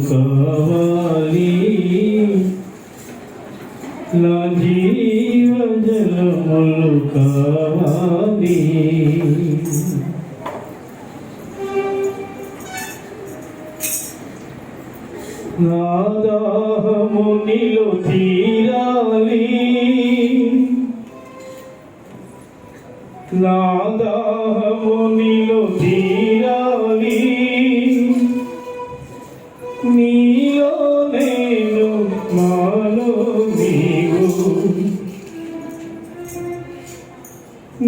కావాలి నా జీవ జలములు కావాలి నా దాహము నీలో తీరాలి నా దాహము నీలో తీరాలి నీలో నేను మాలో నీవు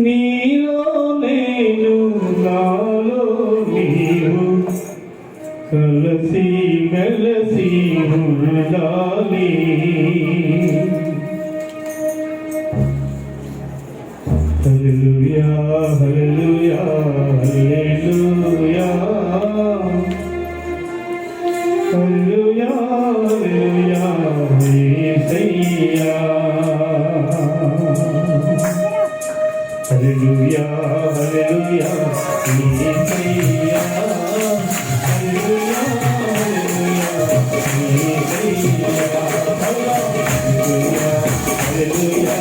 నీలో నేను నాలో నీవు కలసి మెలసి ఉండాలి హల్లెలూయా హల్లెలూయా హల్లెలూయా హల్లెలూయా హల్లెలూయా యేసయ్యా హల్లెలూయా హల్లెలూయా యేసయ్యా హల్లెలూయా హల్లెలూయా హల్లెలూయా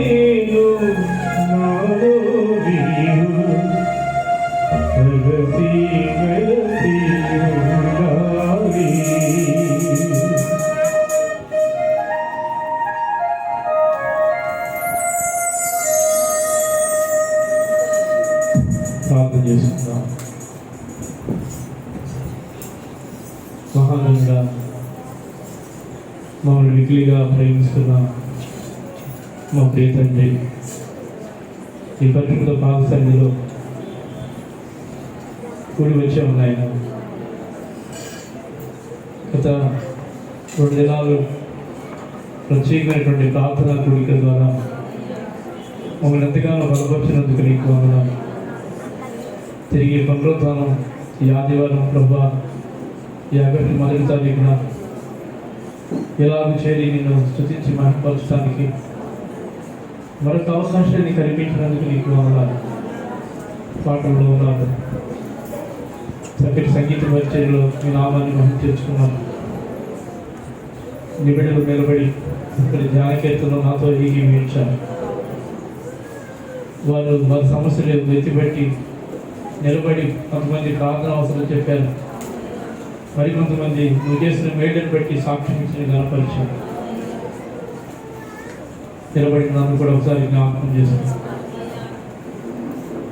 నేను నాలో నీవు కలసి మెలసి ఉండాలి. ప్రార్థన చేసుకుందాం. మహానంగా మమ్మల్ని మిగిలిగా ప్రేమిస్తున్న మా ప్రియ తండ్రి, ఈ పరిశుద్ధ పాదసన్నిధిలో కూడి వచ్చే ఉన్నాయన. గత 2 దినాలు ప్రత్యేకమైనటువంటి ప్రార్థనా కూడిక ద్వారా మమ్మల్ని ఎంతగానో బలపరిచినందుకు నీకు వందనాలు. తిరిగి పునరుద్ధానం ఈ ఆదివారం ప్రభా, ఈ ఆగస్టు 1వ తారీఖున ఎలాగ చేరి నిన్ను స్తుతించి మహిమపరచడానికి మరొక అవకాశాన్ని కల్పించినందుకు నీకు వందనాలు. పాటల్లో ఉన్నాను, చక్కటి సంగీత పరిచయలో మీ నామాన్ని మహిమ తెచ్చుకున్నాను. నిబిడలు నిలబడి ఇక్కడ ధ్యానకీర్తనలో నాతో ఏకీభవించారు. వారి సమస్యలు ఎత్తిపెట్టి నిలబడి కొంతమంది ప్రార్థన అవసరం చెప్పారు. మరికొంతమంది నువ్వు చేసిన మేళ్ళని బట్టి సాక్ష్యం ఇచ్చిన గణపరిచారు. నిలబడి నన్ను కూడా ఒకసారి జ్ఞాపకం చేశాను.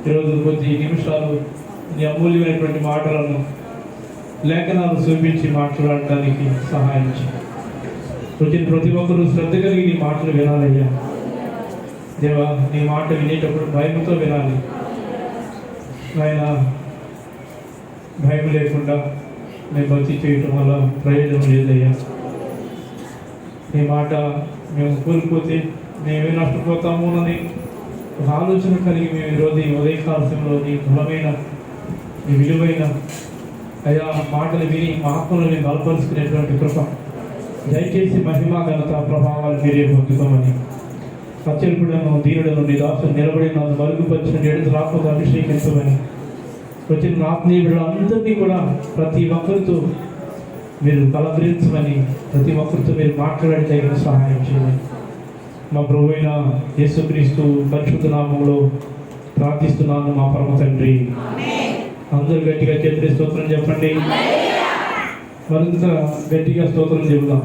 ఈరోజు కొద్ది నిమిషాలు నీ అమూల్యమైనటువంటి మాటలను లేఖనాలు చూపించి మాట్లాడటానికి సహాయం చేయి. వచ్చిన ప్రతి ఒక్కరూ శ్రద్ధ కలిగి నీ మాటలు వినాలయ్యా. దేవా, నీ మాట వినేటప్పుడు భయంతో వినాలి ఆయన. భయం లేకుండా మేము భక్తి చేయటం వల్ల ప్రయోజనం లేదయ్యా. నీ మాట మేము కోల్పోతే మేమే నష్టపోతాము అని ఒక ఆలోచన కలిగి మేము ఈరోజు ఈ ఉదయకాలంలో నీ బలమైన నీ విలువైన అయా మాటలు విని మా ఆత్మలని బలపరుచుకునేటువంటి కృప దయచేసి మహిమా ఘనత ప్రభావాలు మీరే పొందుతామని అత్యల్పుడను దీనుడను నీ దాసును నిలబడి నన్ను మరుగుపరిచిన ఎడుతు రాకపోతే అభిషేకించమని వచ్చిన ఆత్మీయులందరినీ కూడా ప్రతి ఒక్కరితో మీరు కలవరించమని, ప్రతి ఒక్కరితో మీరు మాట్లాడి తగిన సహాయం చేయమని మా ప్రభువైన యేసుక్రీస్తు పరిశుద్ధ నామములో ప్రార్థిస్తున్నాను మా పరమ తండ్రి. అందరూ గట్టిగా చేతులు స్తోత్రం చెప్పండి. మరింత గట్టిగా స్తోత్రం చెబుదాం.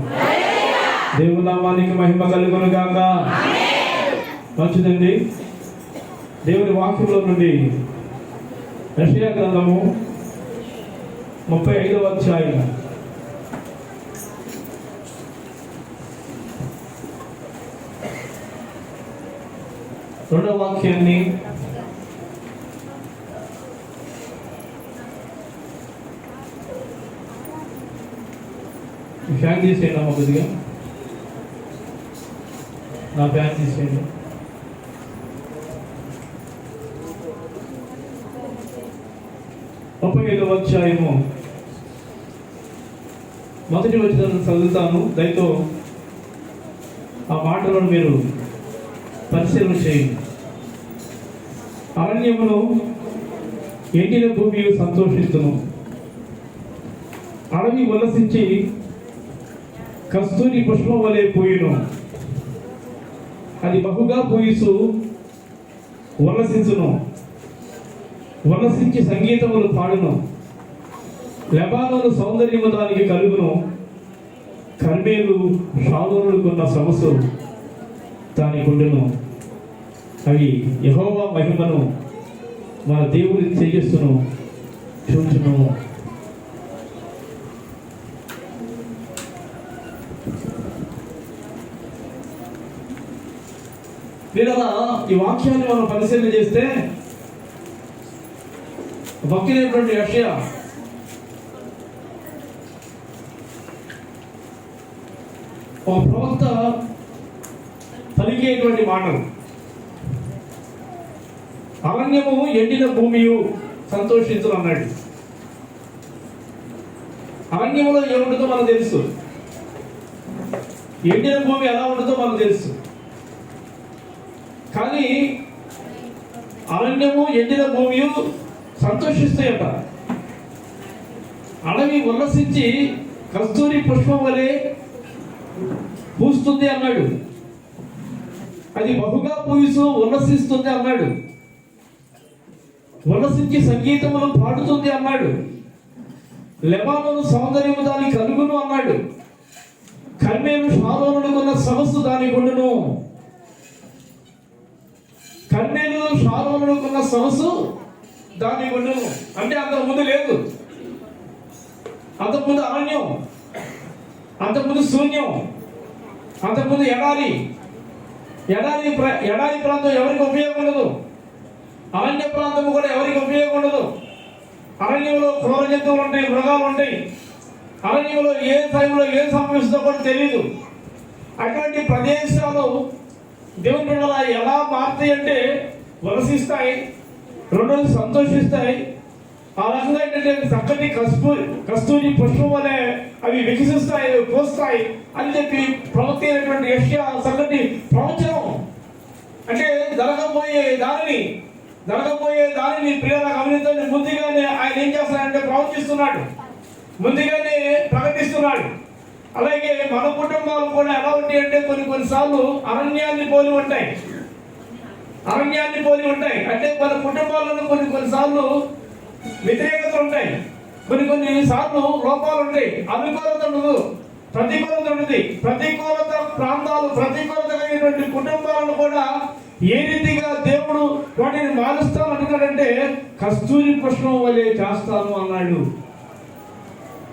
దేవుని నామానికి మహిమ కలుగును గాక. మంచిదండి. దేవుని వాక్యంలో నుండి యెషయా గ్రంథము 35వ అధ్యాయం 2వ వాక్యాన్ని ఫ్యాన్ తీసేయండి అమ్మ, కొద్దిగా నా ఫ్యాన్ తీసేయండి. అధ్యాయము 1వ వచనం చదువుతాను. దయతో ఆ మాటలను మీరు పరిశీలన చేయండి. అరణ్యమును ఎండిన భూమి సంతోషిస్తును, అడవి ఉల్లసించి కస్తూరి పుష్పం వలె పోయిను. అది బహుగా పూయిసు ఉల్లసించును, ఉల్లసించి సంగీతములు పాడును. లెబానోను సౌందర్యము దానికి కలుగును, కర్మేలు షారోనుకున్న సొగసు దానికి ఉండును. అవి యెహోవా మహిమను మన దేవుని తేజస్సును చూచును. వీళ్ళలా ఈ వాక్యాన్ని మనం పరిశీలన చేస్తే భక్తుడైనటువంటి యెషయా ఒక ప్రవక్త పలికేటువంటి మాటలు. అరణ్యము ఎండిన భూమియు సంతోషించు అన్నాడు. అరణ్యములో ఏముంటుందో మనకు తెలుసు, ఎండిన భూమి ఎలా ఉంటుందో మనకు తెలుసు. కానీ అరణ్యము ఎండిన భూమియు సంతోషిస్తాయట. అడవి ఉల్లసించి కస్తూరి పుష్పం వలె పూస్తుంది అన్నాడు. అది బహుగా పూయిస్తూ ఉల్లసిస్తుంది అన్నాడు. ఉల్లసించి సంగీతములు పాడుతుంది అన్నాడు. లెబానోను సౌందర్యము దానికి కలుగును అన్నాడు. కర్మేలు షారోనుకున్న సొగసు దానికి ఉండును. కర్మేలు షారోనుకున్న సొగసు దానికి ఉండును అంటే అంతకుముందు లేదు. అంతకుముందు అరణ్యం, అంతకుముందు శూన్యం, అంతకుముందు ఎడారి ప్రాంతం ఎవరికి ఉపయోగం ఉండదు. అరణ్య ప్రాంతం కూడా ఎవరికి ఉపయోగం ఉండదు. అరణ్యంలో క్రూర జంతువులు ఉంటాయి, మృగాలు ఉంటాయి. అరణ్యంలో ఏ టైంలో ఏ సంభవిస్తుందో కూడా తెలియదు. అటువంటి ప్రదేశాలు దేవుని బిడ్డల ఎలా మారుతాయి అంటే వలసిస్తాయి, రెండోది సంతోషిస్తాయి. ఆ రకంగా ఏంటంటే చక్కటి కస్తూరి పుష్పం వలె అవి వికసిస్తాయి, పోస్తాయి అని చెప్పి ప్రవక్త అయినటువంటి యెషయా చక్కటి ప్రవచనం. అంటే జరగబోయే దానిని ప్రియుల గమనించండి. ముందుగానే ఆయన ఏం చేస్తాడంటే ప్రవచిస్తున్నాడు, ముందుగానే ప్రకటిస్తున్నాడు. అలాగే మన కుటుంబాలు కూడా ఎలా ఉంటాయి అంటే కొన్నిసార్లు అరణ్యాన్ని పోలి ఉంటాయి. అంటే మన కుటుంబాలను కొన్నిసార్లు వ్యతిరేకతలు ఉంటాయి, కొన్నిసార్లు లోపాలు ఉంటాయి. అనుకూలత ఉండదు, ప్రతికూలత ఉంటుంది. ప్రతికూలత ప్రాంతాలు, ప్రతికూలత కలిగినటువంటి కుటుంబాలను కూడా ఏ రీతిగా దేవుడు వాటిని మారుస్తాను అంటున్నాడంటే కస్తూరి పుష్పం వలె చేస్తాను అన్నాడు.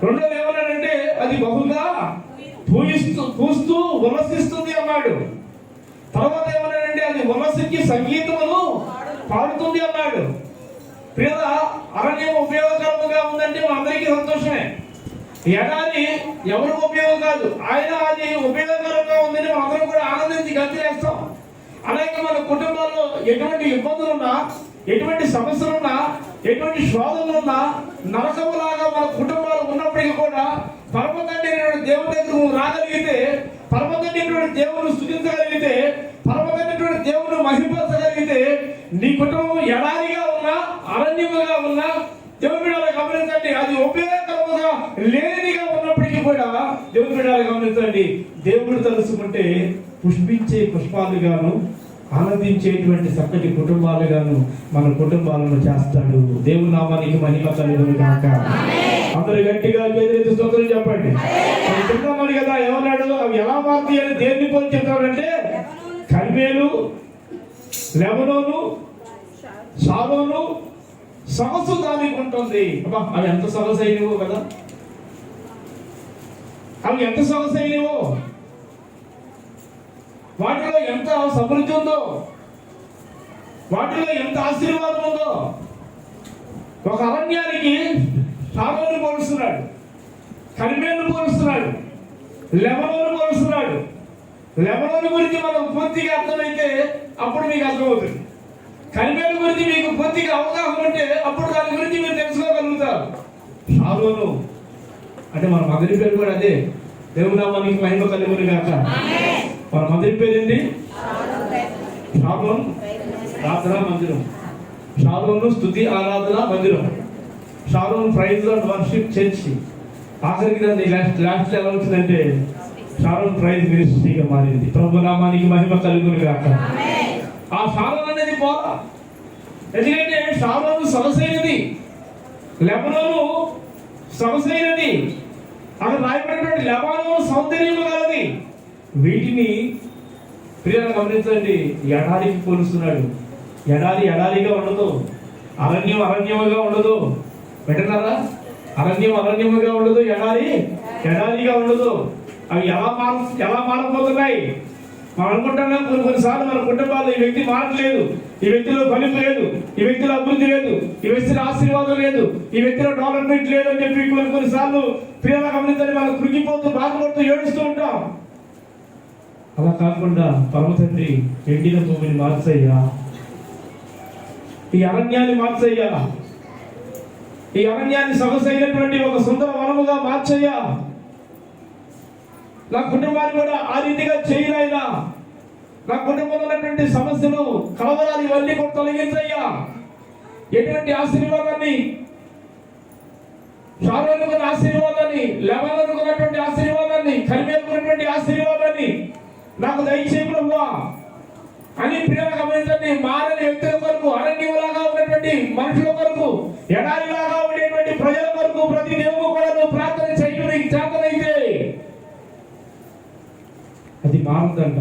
రెండోది ఏమన్నాడంటే అది బహుగా పూస్తూ ఉల్లసిస్తుంది అన్నాడు. తర్వాత ఏమన్నాడంటే అది ఉల్లసించి సంగీతమును పాడుతుంది అన్నాడు. ప్రియుల అరణ్యం ఉపయోగకరముగా ఉందంటే అందరికీ సంతోషమే. ఎడారి ఎవరికి ఉపయోగం కాదు, ఆయన అది ఉపయోగకరంగా ఉందని అందరం కూడా ఆనందించి గంతులేస్తాం. అలాగే మన కుటుంబాల్లో ఎటువంటి ఇబ్బందులున్నా, ఎటువంటి సమస్యలున్నా, ఎటువంటి శోధనలున్నా, నరకములాగా మన కుటుంబాలు ఉన్నప్పటికీ కూడా పరమ తండ్రి దేవుని దగ్గర నువ్వు రాగలిగితే, పరమ తండ్రి దేవుని స్తుతించగలిగితే, పరమ తండ్రి దేవుని మహిమపరచగలిగితే నీ కుటుంబం ఎడారిగా ఉన్నా, అరణ్యముగా ఉన్నా, దేవుని బిడ్డలు గమనించండి, అది ఉపయోగకరముగా లేనిదిగా ఉన్నప్పటికీ కూడా దేవుని బిడ్డలు గమనించండి, దేవుడు తలుసుకుంటే పుష్పించే పుష్పాలుగాను, ఆనందించేటువంటి చక్కటి కుటుంబాలుగాను మన కుటుంబాలను చేస్తాడు. దేవుని నామానికి మహిమ కలుగును గాక. అందరు గట్టిగా చేతులెత్తి స్తోత్రం చెప్పండి. చెప్తున్నాడు కదా, ఏమన్నాడు? అవి ఎలా మారుతాయి అని దేన్ని పోలి చెప్తాడంటే కర్మేలు, లెబనోను, షారోను సొగసు దానికి ఉంటుంది. అబ్బా, అవి ఎంత సొగసైనవో కదా, అవి ఎంత సొగసైనవో, వాటిలో ఎంత సమృద్ధి ఉందో, వాటిలో ఎంత ఆశీర్వాదం ఉందో. ఒక అరణ్యానికి షారోను పోలుస్తున్నాడు, కర్మేలును పోలుస్తున్నాడు, లెబనోను పోలుస్తున్నాడు. లెబనోను గురించి మనకు పూర్తిగా అర్థమైతే అప్పుడు మీకు అర్థమవుతుంది. కర్మేలు గురించి మీకు పూర్తిగా అవగాహన ఉంటే అప్పుడు దాని గురించి మీరు తెలుసుకోగలుగుతారు. షారోను అంటే మన మదరి పేరు కూడా అదే. దేవుని నామానికి మహిమ కలుగును గాక. మన మదరి పేరు ఏంటి? షారోన్ ప్రార్థనా మందిరం, Sharon Stuti Aradhana Mandiram, Sharon praise and worship church. ఆఖరికి దాన్ని లాస్ట్ ఎలా వచ్చిందంటే షారోన్ ప్రైజ్ మినిస్ట్రీగా మారింది. ప్రభు నామానికి మహిమ కలుగును గాక. ఆ షారోన్ అనేది పోరా, ఎందుకంటే షారోను సొగసైనది, లెబనోను సొగసైనది, అక్కడ రాయబడినటువంటి లెబానోను సౌందర్యము కలది. వీటిని ప్రియులను గమనించండి, ఎడారికి పోలుస్తున్నాడు. ఎడారిగా ఉండదు, అరణ్యముగా ఉండదు. వింటున్నారా? అరణ్యముగా ఉండదు, ఎడారిగా ఉండదు. అవి ఎలా మారబోతున్నాయి మనం అనుకుంటున్నాం. కొన్నిసార్లు మన కుటుంబాల్లో ఈ వ్యక్తి మారట్లేదు, ఈ వ్యక్తిలో ఫలింపు లేదు, ఈ వ్యక్తిలో అభివృద్ధి లేదు, ఈ వ్యక్తిలో ఆశీర్వాదం లేదు, ఈ వ్యక్తిలో డెవలప్మెంట్ లేదు అని చెప్పి కొన్నిసార్లు ప్రియుల గమనించని మనం కృంగిపోతూ, బాధపడుతూ, ఏడుస్తూ ఉంటాం. అలా కాకుండా పరమ తండ్రి ఎండిన భూమిని మార్చయ్యా, ఈ అరణ్యాన్ని మార్చయ్యా, ఈ అరణ్యాన్ని సొగసైనటువంటి ఒక సుందర వనముగా మార్చయ్యా, నా కుటుంబాన్ని కూడా ఆ రీతిగా చేయనైనా, నా కుటుంబంలో ఉన్నటువంటి సమస్యలు, కలవరాలు ఇవన్నీ కూడా తొలగించయ్యా. ఎటువంటి ఆశీర్వాదాన్ని, షారోనుకున్న ఆశీర్వాదాన్ని, లెబనోనుకున్నటువంటి ఆశీర్వాదాన్ని, కర్మేలుకున్నటువంటి ఆశీర్వాదాన్ని నాకు దయచేయి ప్రభువా. అని ప్రియ గమనించండి. మారని వ్యక్తుల కొరకు, అరణ్యంలాగా ఉన్నటువంటి మనుషుల కొరకు, ఎడారిలాగా ఉండేటువంటి ప్రజల కొరకు ప్రతి దేవుడు కూడా నువ్వు ప్రార్థన చేయడానికి చేతనైతే అది మారదంట.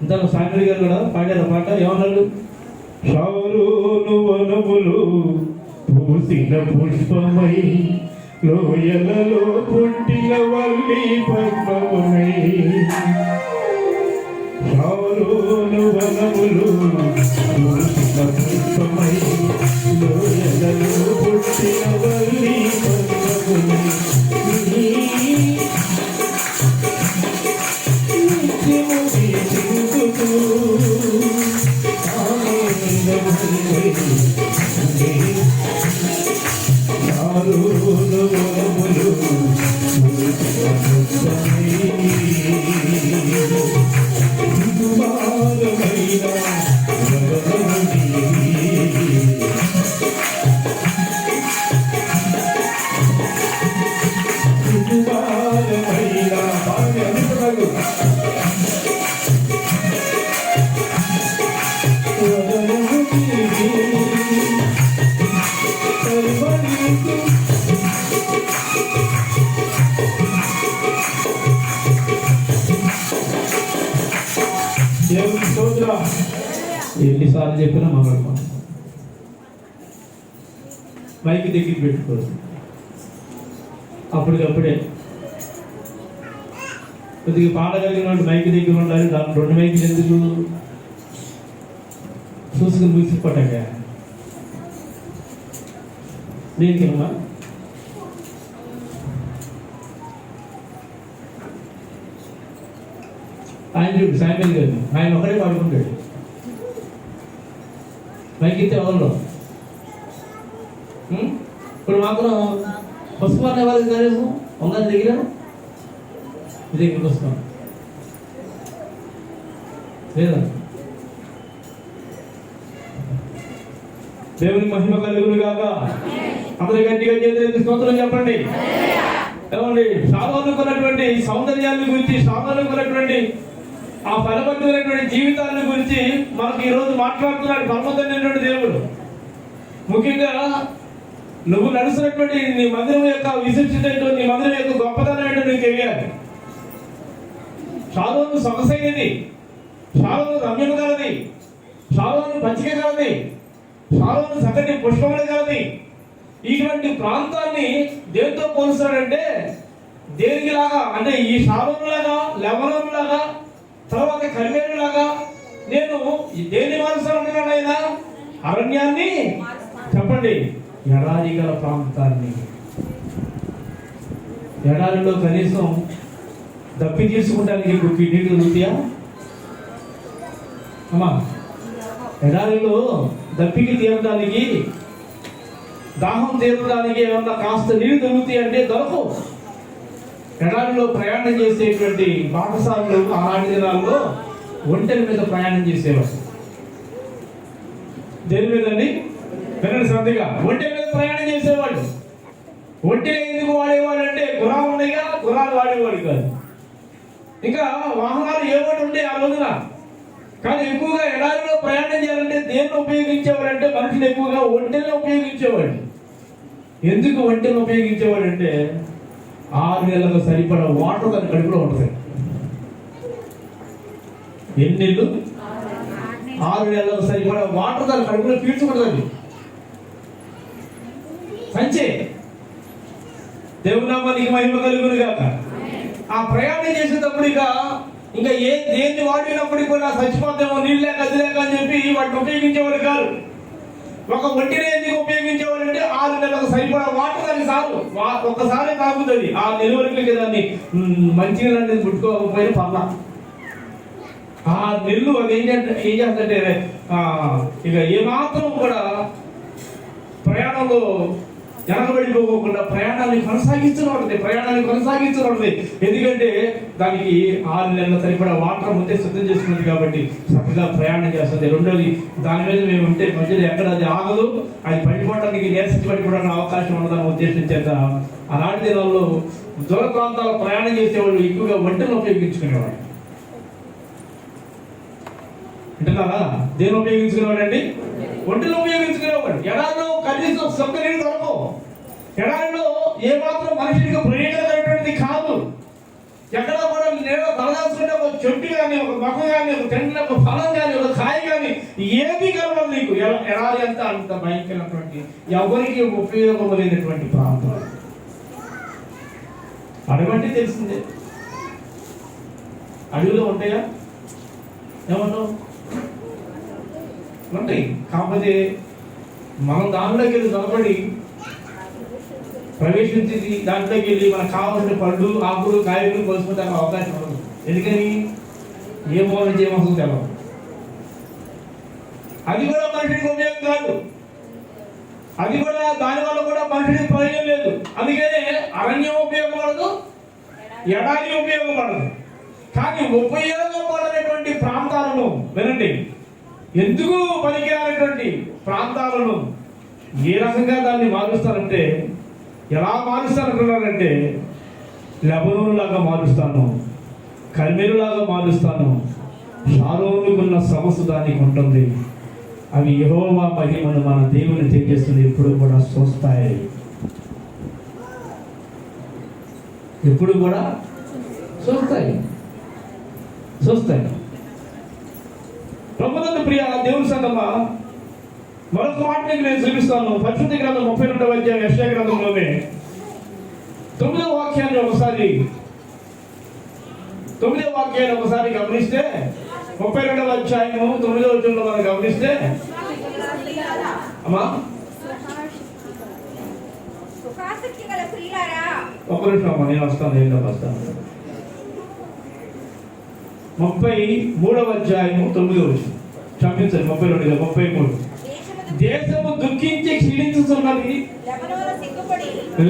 ఇంతలో సాగరి గారు కూడా పాడారు పాట, ఏమన్నాడు? షారోను వనములు పూసిన పుష్పమై, లోయలలో పుట్టిన వల్లి పద్మమునై. షారోను వనములు పూసిన పుష్పమై, లోయలలో పుట్టిన వల్లి పద్మమునై. ఎన్నిసార్లు చెప్పినా మాట్లాడుకోండి, మైకి దగ్గర పెట్టుకోరు. అప్పటికప్పుడే కొద్దిగా పాడగలిగిన వాళ్ళు మైకి దగ్గర ఉండాలి. దాని 2 మైకులు ఎందుకు చూసుకుని ముగిసిపోటాక దేనికమ్మా? ఆయన చూడు సాయంత్రం గారు, ఆయన ఒకడే పాడుకుంటాడు. మైకితే ఎవరు ఇప్పుడు మాత్రం పుష్పాన్ని ఎవరికి కనీసం ఉందని దగ్గర దగ్గరికి వస్తాం లేదా? దేవుని మహిమ కలుగును గాక. అందరూ గట్టిగా చేతులు స్తోత్రం చెప్పండి. ఏమండి, సాధారణకున్నటువంటి సౌందర్యాన్ని గురించి, సాధారణకున్నటువంటి ఆ ఫలవంతమైనటువంటి జీవితాన్ని గురించి మనకు ఈరోజు మాట్లాడుతున్నాడు పరమతండ్రి దేవుడు. ముఖ్యంగా నువ్వు నడుస్తున్నటువంటి నీ మందిరం యొక్క విశిష్టత ఏంటో, నీ మందిరం యొక్క గొప్పతనం ఏంటో నీకు తెలియాలి. షాలోను సొగసైనది, షాలోను రమ్యము కలది, షాలోను పచ్చిక కలది, షాలోను చక్కటి పుష్పములు కలది. ఇటువంటి ప్రాంతాన్ని దేనితో పోలుస్తాడంటే, దేనికి లాగా అంటే ఈ షాలోను లాగా, లెబనోను లాగా, తర్వాత కర్మేలు లాగా నేను దేని మారుస్తానైనా అరణ్యాన్ని చెప్పండి, ఎడారి గల ప్రాంతాన్ని. ఎడారిలో కనీసం దప్పి తీసుకుంటానికి గుప్పి నీళ్ళు దొరుకుతాయా అమ్మా? ఎడారిలో దప్పికి తీరడానికి, దాహం తీరడానికి ఏమన్నా కాస్త నీళ్ళు దొరుకుతాయి అంటే దొరకవు. ఎడారిలో ప్రయాణం చేసేటువంటి బాటసారులు ఆనాటి దినాల్లో ఒంటెల మీద ప్రయాణం చేసేవారు. దేని మీద అండి? వినండి శ్రద్ధగా. ఒంటెల మీద ప్రయాణం చేసేవాళ్ళు. ఒంటెలు ఎందుకు వాడేవాడు అంటే గుర్రాలు ఉన్నాయిగా, గుర్రాలు వాడేవాడు కాదు. ఇంకా వాహనాలు ఏమిటి ఉంటే ఆ రోజున. కానీ ఎక్కువగా ఎడారిలో ప్రయాణం చేయాలంటే దేన్ని ఉపయోగించేవాడంటే మనుషులు ఎక్కువగా ఒంటెలను ఉపయోగించేవాడు. ఎందుకు ఒంటెలను ఉపయోగించేవాడు అంటే 6 నెలలకు సరిపడా వాటర్ దాని కడుపులో ఉంటుంది. ఎన్ని నెలలు? 6 నెలలకు సరిపడా వాటర్ దాని కడుపులో పీల్చుకుంటుంది. సంచే దేవుని నామానికి మహిమ కలుగును గాక. ఆ ప్రయాణం చేసేటప్పుడు ఇంకా దేన్ని వాడినప్పటికీ కూడా చచ్చిపోతామో నీళ్ళు లేక అది లేక అని చెప్పి వాటిని ఉపయోగించేవాడు కాదు. ఒక ఒంటిని ఎందుకు ఉపయోగించేవాడు అంటే 6 నెలలకు సరిపడా వాటర్ దాన్ని చాలు, ఒక్కసారి తాగుతుంది. ఆ నెలవరకు దాన్ని మంచిగా అనేది ముట్టుకోకపోయినా పర్లా. ఆ నెల్లు అది ఏం చేస్తుంటే ఇక ఏమాత్రం కూడా ప్రయాణంలో వెనకబడిపోకుండా ప్రయాణాన్ని కొనసాగించబడుతుంది. ఎందుకంటే దానికి 6 నెలల సరిపడా వాటర్ ముందే సిద్ధం చేసుకున్నది కాబట్టి చక్కగా ప్రయాణం చేస్తుంది. రెండోది, దాని మీద మేము ఉంటే మధ్యలో ఎక్కడ అది ఆగదు, అది పడిపోవడానికి నీరసించి పడిపోవడానికి అవకాశం ఉండదన్న ఉద్దేశం చేత ఆనాటి దినాల్లో దూర ప్రాంతాల్లో ప్రయాణం చేసేవాళ్ళు ఎక్కువగా ఒంటెలను ఉపయోగించుకునేవాడు. వింటున్నారా? దేని ఉపయోగించుకునేవాడు అండి? ఒంటెలు ఉపయోగించుకునేవాడు. ఎడారిలో కనీసం సౌకర్యం దొరకవు. ఎడారిలో ఏ మాత్రం మనిషికి ప్రయోజనమైనటువంటిది కాదు. ఎక్కడ కూడా నేను తలదాల్చుకుంటే ఒక చెట్టు కానీ, ఒక మొక్క కానీ, ఒక తెండ, ఒక ఫలం కానీ, ఒక కాయ కానీ ఏది కలవదు నీకు. ఎడారి అంతా అంత భయంకరమైనటువంటి, ఎవరికి ఉపయోగపడినటువంటి ప్రాంతం. అడవంటే తెలిసిందే. అడవిలో ఉంటాయా? ఏమన్నావు? ఉంటాయి. కాకపోతే మనం దానిలోకి వెళ్ళి నిలబడి ప్రవేశించి దాంట్లోకి వెళ్ళి మనకు కావాల్సిన పళ్ళు, ఆకులు, కాయలు కోసుకుంటానికి అవకాశం ఉండదు. ఎందుకని? ఏ మూల నుంచి ఏమవుతుందో తెలవదు. అది కూడా మనిషికి ఉపయోగం కాదు. అది కూడా దానివల్ల కూడా మనిషికి ప్రయోజనం లేదు. అందుకనే అరణ్యం ఉపయోగపడదు, ఎడారి ఉపయోగపడదు. కానీ ఉపయోగపడనటువంటి ప్రాంతాలను వినండి, ఎందుకు పనికిరానటువంటి ప్రాంతాలను ఏ రకంగా దాన్ని మారుస్తారంటే, ఎలా మారుస్తారంటున్నారంటే, లెబనోను లాగా మారుస్తాను, కర్మెలు లాగా మారుస్తాను, షారోనుకున్న సమస్య దానికి ఉంటుంది. అవి యెహోవా మహిమను మన దేవుని తెలియజేస్తుంది. ఎప్పుడు కూడా చూస్తాయి, ఎప్పుడు కూడా చూస్తాయి. ప్రభునందు ప్రియ దేవుని సంగమా, మరొక మాట మీకు నేను చూపిస్తాను. పరిశుద్ధ గ్రంథం 32వ అధ్యాయం యెషయా గ్రంథంలోనే 9వ వాక్యాన్ని ఒకసారి గమనిస్తే, 32వ అధ్యాయము 9వ వచనంలో మనం గమనిస్తే, అమ్మా ఒక నిమిషం అమ్మా, నేను వస్తాను. 33వ అధ్యాయము 9వ వచనం, క్షమించండి, 33. దేశము దుఃఖించి క్షీణించుతున్నది,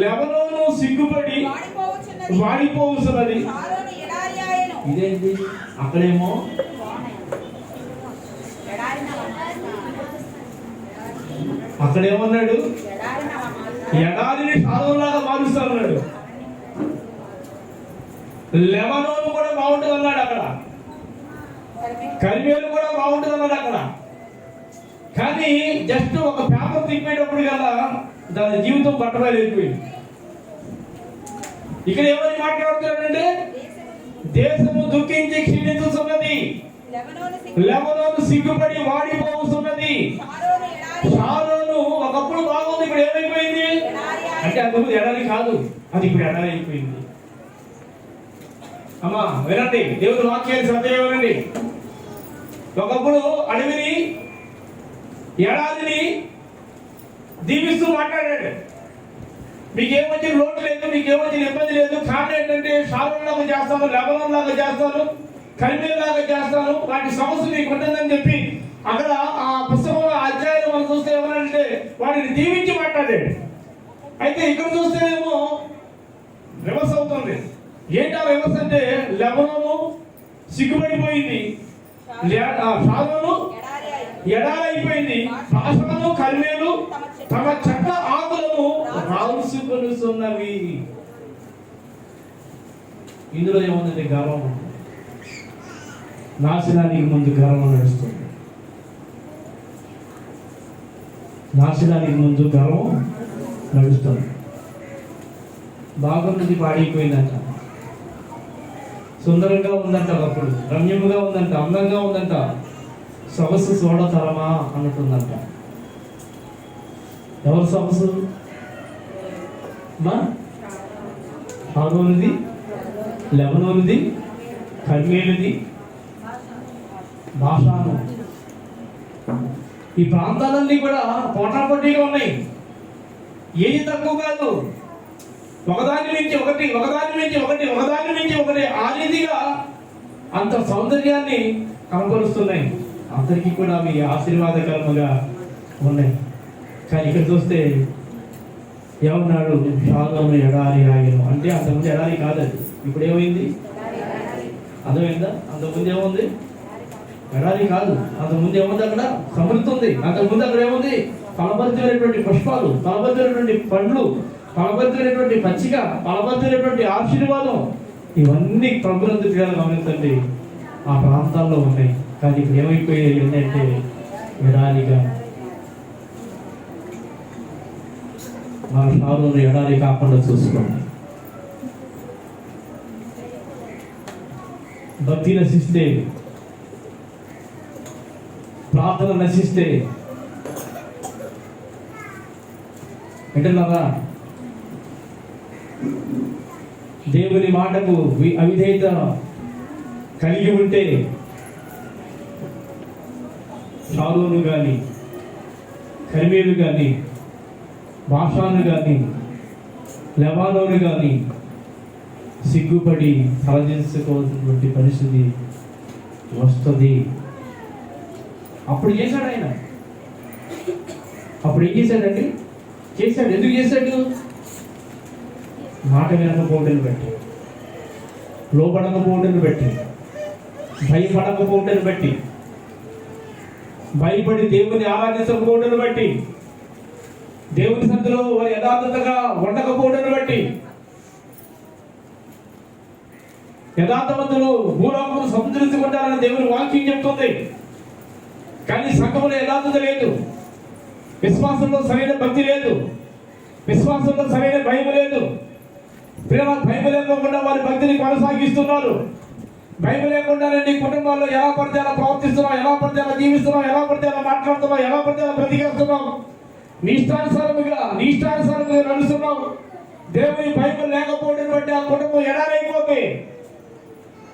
లెబనోను సిగ్గుపడి వాడిపోతున్నది. ఇదేంటి? అక్కడేమో అక్కడేమన్నాడు? ఎడారిని షారోనులాగా మారుస్తానన్నాడు. లెబనోను కూడా బాగుంటుంది అన్నాడు అక్కడ, కర్మేలు కూడా బాగుంటుంది అన్నాడు అక్కడ. కానీ జస్ట్ ఒక పేపర్ తిప్పేటప్పుడు కదా దాని జీవితం బట్టబయలు వెళ్ళిపోయింది. ఇక్కడ ఏమని మాట్లాడుతున్నాడంటే, దేశము దుఃఖించి క్షీణించుతున్నది, లెబనోను సిగ్గుపడి వాడిపోతున్నది. షారోను ఒకప్పుడు బాగుంది, ఇప్పుడు ఏమైపోయింది అంటే అంతకుముందు ఎడారి కాదు, అది ఇప్పుడు ఎడారి అయిపోయింది. అమ్మా వినండి, దేవుని వాక్యాన్ని శ్రద్ధగా వినండి. ఒకప్పుడు అడవిని, ఎడారిని దీవిస్తూ మాట్లాడాడు. మీకేమొచ్చిన లోటు లేదు, మీకేమొచ్చిన ఇబ్బంది లేదు. కారణం ఏంటంటే, షారోన్ లాగా చేస్తాను, లెబనోన్ లాగా చేస్తాను, కర్మేలు లాగా చేస్తాను, వాటి సమస్య మీకు ఉంటుందని చెప్పి అక్కడ ఆ పుస్తకంలో అధ్యాయులు మనం చూస్తే ఏమనంటే వాటిని దీవించి మాట్లాడాడు. అయితే ఇక్కడ చూస్తేనేమో రివర్స్ అవుతుంది. ఏంటా రివర్స్ అంటే, లెబనోను సిగ్గుపడిపోయింది, షారోను ఎడారి అయిపోయింది, భాషను కర్మేలు తమ చెట్ల ఆకులను రాల్చుకొనుచున్నవి. ఇందులో ఏముందంటే గర్వం. నాశనానికి ముందు గర్వం నడుస్తుంది. నాశనానికి ముందు గర్వం నడుస్తుంది. బాగున్నది పాడైపోయిందంట, సుందరంగా ఉందంట, ఒకప్పుడు రమ్యముగా ఉందంట, అందంగా ఉందంట, సొగసు చూడతరమా అంటుందంట. ఎవరు సొగసు? షారోనుది, లెబనోనుది, కర్మేలుది, బాషాను. ఈ ప్రాంతాలన్నీ కూడా పోటాపోటీగా ఉన్నాయి. ఏది తక్కువ కాదు. ఒకదాని నుంచి ఒకటి, ఒకదాని నుంచి ఒకటి, ఒకదాని నుంచి ఒకటి, ఆ రీతిగా అంత సౌందర్యాన్ని కనపరుస్తున్నాయి. అందరికీ కూడా మీ ఆశీర్వాదకరముగా ఉన్నాయి. కానీ ఇక్కడ చూస్తే ఏమన్నాడు? షారోను ఎడారి ఆయను అంటే అంతకుముందు ఎడారి కాదండి, ఇప్పుడు ఏమైంది? అర్థమైందా? అంతకుముందు ఏముంది? ఎడారి కాదు. అంతకుముందు ఏముంది? అక్కడ సమృద్ధి ఉంది. అంతకుముందు అక్కడ ఏముంది? ఫలభరితమైనటువంటి పుష్పాలు, ఫలభరితమైనటువంటి పండ్లు, ఫలభద్రైనటువంటి పచ్చిక, ఫలభద్రైనటువంటి ఆశీర్వాదం, ఇవన్నీ ప్రభునందు ప్రియులారా గమనించండి ఆ ప్రాంతాల్లో ఉన్నాయి. కానీ ఇప్పుడు ఏమైపోయాయి ఏంటంటే ఎడారిగా. మన షారోను ఎడారి కాకుండా చూసుకోండి. భక్తి నశిస్తే, ప్రార్థన నశిస్తే వింటున్నారా? దేవుని మాటకు అవిధేయత కలిగి ఉంటే షారోను కానీ, కర్మేలు కానీ, బాషాను కానీ, లెబానోను కానీ సిగ్గుపడి తలదించుకోవాల్సినటువంటి పరిస్థితి వస్తుంది. అప్పుడు చేశాడు ఆయన. అప్పుడు ఏం చేశాడండి? చేశాడు. ఎందుకు చేశాడు? మాట వినకపోవటాన్ని బట్టి, లోపడకపోవటాన్ని బట్టి, భయపడకపోవటాన్ని బట్టి, భయపడి దేవుని ఆరాధించకపోవటాన్ని బట్టి, దేవుని సన్నిధిలో వారి యథార్థతగా ఉండకపోవటాన్ని బట్టి, యథార్థవంతులు భూలోకమును సంతరించుకుంటారని దేవుని వాక్యం చెప్తుంది. కానీ సంఘంలో యథార్థత లేదు, విశ్వాసంలో సరైన భక్తి లేదు, విశ్వాసంలో సరైన భయం లేదు. భయం లేకుండా వారి భక్తిని కొనసాగిస్తున్నారు. భయం లేకుండా నీ కుటుంబాల్లో ఎలా పడితే అలా ప్రవర్తిస్తున్నావు, ఎలా పడితే అలా జీవిస్తున్నావు, ఎలా పడితే అలా మాట్లాడుతున్నావు, ఎలా పడితే అలా బ్రతికేస్తున్నావు, నీ ఇష్టానుసారముగా నడుస్తున్నావు. దేవుని భయం లేకపోవడం బట్టి ఆ కుటుంబం ఎడారైపోతే,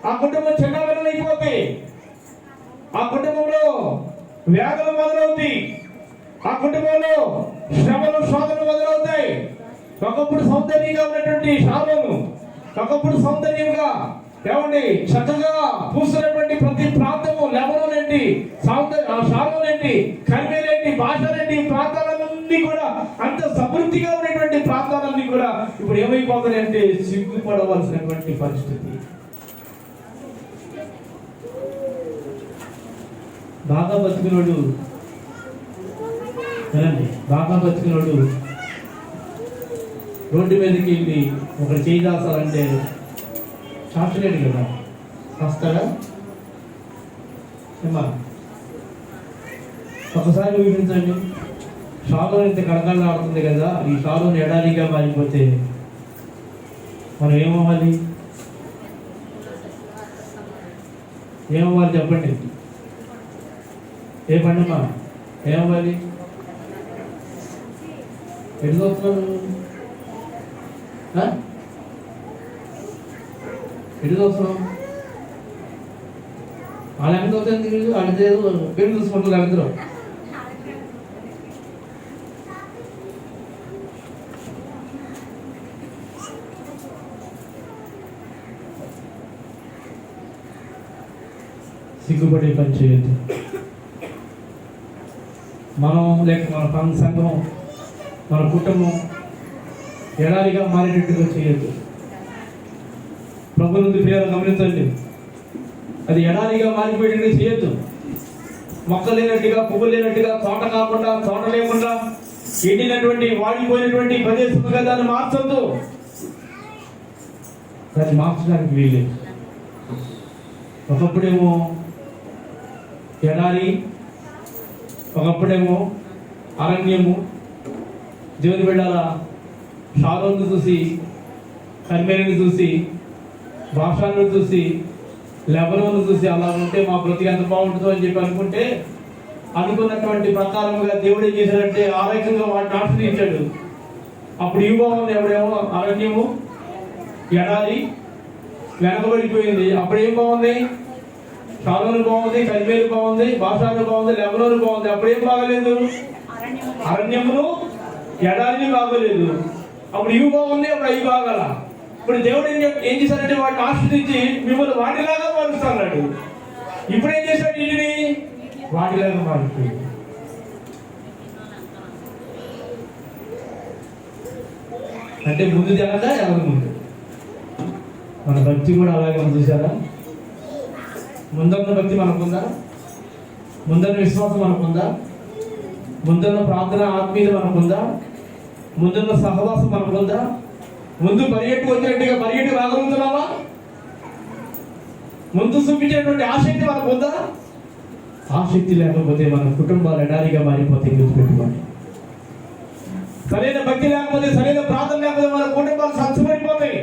ఆ కుటుంబం చిన్నవిలైపోతే, ఆ కుటుంబంలో వ్యాధులు మొదలవుతాయి, ఆ కుటుంబంలో శ్రమలు శోధనలు మొదలవుతాయి. ఒకప్పుడు సౌందర్యంగా ఉన్నటువంటి షారోను, ఒకప్పుడు సౌందర్యంగా ఏమండి చక్కగా పూస్తున్నటువంటి ప్రతి ప్రాంతము లెబనోన్ ఏంటి, షారోన్ ఏంటి, కర్మేలు ఏంటి, బాషాన్ ఏంటి, ప్రాంతాలన్నీ కూడా అంత సమృద్ధిగా ఉన్నటువంటి ప్రాంతాలన్నీ కూడా ఇప్పుడు ఏమైపోతాయి అంటే సిగ్గుపడవలసినటువంటి పరిస్థితి. బాగా బతికినోడు వినండి, బాగా బతికినోడు రోడ్డు మీదకి వెళ్ళి ఒకరు చేయి దాసాలంటే చాచలేడు కదా, వస్తాడా? ఏమా ఒకసారి ఊహించండి, షాలోన్ ఇంత కడకలాడుతుంది కదా, ఈ షాలోన్ ఎడారిగా మారిపోతే మనం ఏమవ్వాలి? ఏమవ్వాలి చెప్పండి? ఏ పండమ్మా ఏమవ్వాలి? ఎటు చూస్తున్నావు? ఎటు చూస్తున్నావు? వాళ్ళు ఎంత అవుతుంది? వాళ్ళు పేరు చూసుకుంటారు అందరూ. సిగ్గుపడి పని చేయొద్దు. మనం లేక మన సంఘం, మన కుటుంబం ఎడారిగా మారేటట్టుగా చేయొద్దు. ప్రభువుని ప్రియాలు గమనించండి, అది ఎడారిగా మారిపోయేటట్టుగా చేయొద్దు. మొక్క లేనట్టుగా, పువ్వు లేనట్టుగా, తోట కాకుండా, తోట లేకుండా ఎండినటువంటి వాడిపోయినటువంటి ప్రదేశముగా దాన్ని మార్చొద్దు. దాన్ని మార్చడానికి వీల్లేదు. ఒకప్పుడేమో ఎడారి, ఒకప్పుడేమో అరణ్యము. దేవుని బిడ్డల షారోను చూసి, కర్మేలుని చూసి, బాషాను చూసి, లెబనోను చూసి అలా ఉంటే మా బ్రతికి ఎంత బాగుంటుందో అని చెప్పి అనుకున్నటువంటి ప్రకారముగా దేవుడు ఏం చేశాడంటే ఆరోగ్యంగా వాటిని ఆశ్రయించాడు. అప్పుడు ఇవి బాగుంది, ఎవడేమో అరణ్యము, ఎడారి వెనకబడిపోయింది. అప్పుడు ఏం బాగుంది? షారోను బాగుంది, కర్మేలు బాగుంది, బాషాను బాగుంది, లెబనోను బాగుంది. అప్పుడేం బాగలేదు? అరణ్యమును, ఎడారిని బాగలేదు. అప్పుడు ఇవి బాగుంది, అప్పుడు అవి బాగాల. ఇప్పుడు దేవుడు ఏం చేశాడంటే వాటిని ఆశ్రయించి మిమ్మల్ని వాటిలాగా మారుస్తున్నాడు. ఇప్పుడు ఏం చేశాడు? ఇంటిని వాటిలాగా మారిపోయింది. అంటే ముందు జనగా ఎవరి ముందు మన భక్తి కూడా అలాగే మనం చూసారా? ముందన్న భక్తి మనకుందా? ముందన్న విశ్వాసం మనకుందా? ముందన్న ప్రార్థన ఆత్మీయత మనకుందా? ముందున్న సహవాసం మనకు ఉందా? ముందు పరిగెట్టు వచ్చినట్టుగా పరిగెట్టు రాగలుగుతున్నావా? ముందు చూపించేటువంటి ఆసక్తి మనకు ఉందా? ఆసక్తి లేకపోతే మన కుటుంబాలు ఎడారిగా మారిపోతే గుర్తుపెట్టుకోండి. సరైన భక్తి లేకపోతే, సరైన ప్రార్థన లేకపోతే మన కుటుంబాలు సంచమైపోతాయి.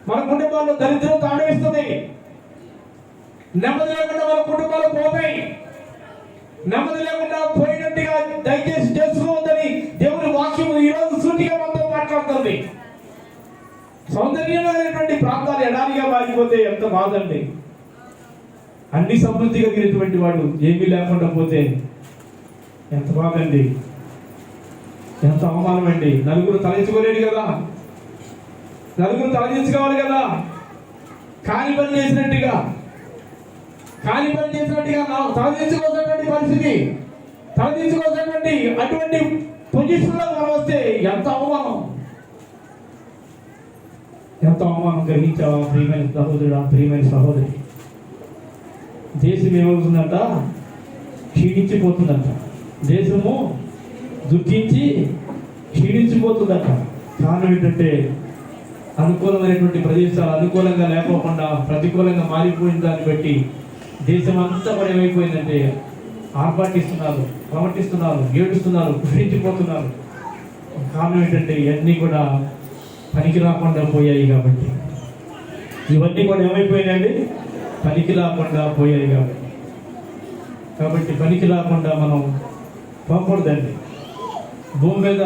మన కుటుంబాల్లో దరిద్రం తాండవిస్తుంది. నెమ్మది లేకుండా మన కుటుంబాలు పోతాయి. నెమ్మది లేకుండా పోయినట్టుగా దయచేసి చేసుకోవద్దని దేవుని వాక్యం ఈరోజు సూటిగా మనతో మాట్లాడుతుంది. సౌందర్యమైనటువంటి ప్రాంతాలు ఎడారిగా మారిపోతే ఎంత బాధండి. అన్ని సమృద్ధి కలిగినటువంటి వాడు ఏమీ లేకుండా పోతే ఎంత బాధండి, ఎంత అవమానం అండి. నలుగురు తలెత్తుకోలేడు కదా, నలుగురు తలదించుకోవాలి కదా. కాని పని చేసినట్టుగా తలదించుకోవాల్సినటువంటి పరిస్థితి, తలదించుకోవాల్సినటువంటి అటువంటి పొజిషన్లో మనం వస్తే ఎంత అవమానం, ఎంత అవమానం గ్రహించావా ప్రియమైన సహోదరుడా, ప్రియమైన సహోదరి? దేశం ఏమవుతుందంట? క్షీణించిపోతుందంట. దేశము దుఃఖించి క్షీణించిపోతుందంట. కారణం ఏంటంటే అనుకూలమైనటువంటి ప్రదేశాలు అనుకూలంగా లేకోకుండా ప్రతికూలంగా మారిపోయిన దాన్ని బట్టి దేశం అంతా కూడా ఏమైపోయిందంటే ఆర్భాటిస్తున్నారు, ప్రవర్తిస్తున్నారు, ఏడుస్తున్నారు, కృషించిపోతున్నారు. కారణం ఏంటంటే ఇవన్నీ కూడా పనికి రాకుండా పోయాయి కాబట్టి. ఇవన్నీ కూడా ఏమైపోయాయండి? పనికి రాకుండా పోయాయి కాబట్టి పనికి రాకుండా మనం పోకూడదండి. భూమి మీద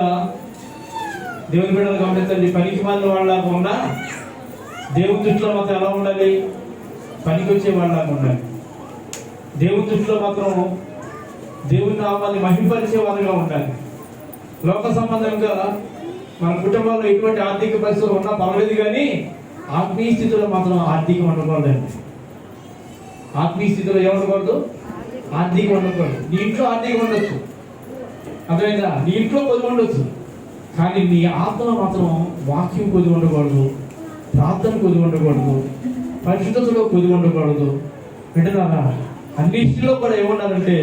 దేవుని బిడ్డలు గమనించండి. పనికి మాలిన వాళ్ళలాగా ఉన్నా దేవుని దృష్టిలో మాత్రం ఎలా ఉండాలి? పనికి వచ్చే వాళ్ళలాగా ఉండాలి. దేవుని దృష్టిలో మాత్రం దేవుని నామాన్ని మహింపరిచే వారిగా ఉండాలి. లోక సంబంధంగా మన కుటుంబంలో ఎటువంటి ఆర్థిక పరిస్థితులు ఉన్నా పర్వాలేదు, కానీ ఆత్మీయ స్థితిలో మాత్రం ఆర్థికం ఉండకూడదండి. ఆత్మీయ స్థితిలో ఏమనకూడదు? ఆర్థికం ఉండకూడదు. నీ ఇంట్లో ఆర్థికం ఉండొచ్చు, అర్థమైందా? నీ ఇంట్లో కొద్ది ఉండొచ్చు, కానీ నీ ఆత్మలో మాత్రం వాక్యం కొద్ది ఉండకూడదు, ప్రార్థన కొద్ది ఉండకూడదు, పరిశుద్ధతలో కొద్ది ఉండకూడదు. వింటున్నారా? అన్నిటిలో కూడా ఏమన్నారంటే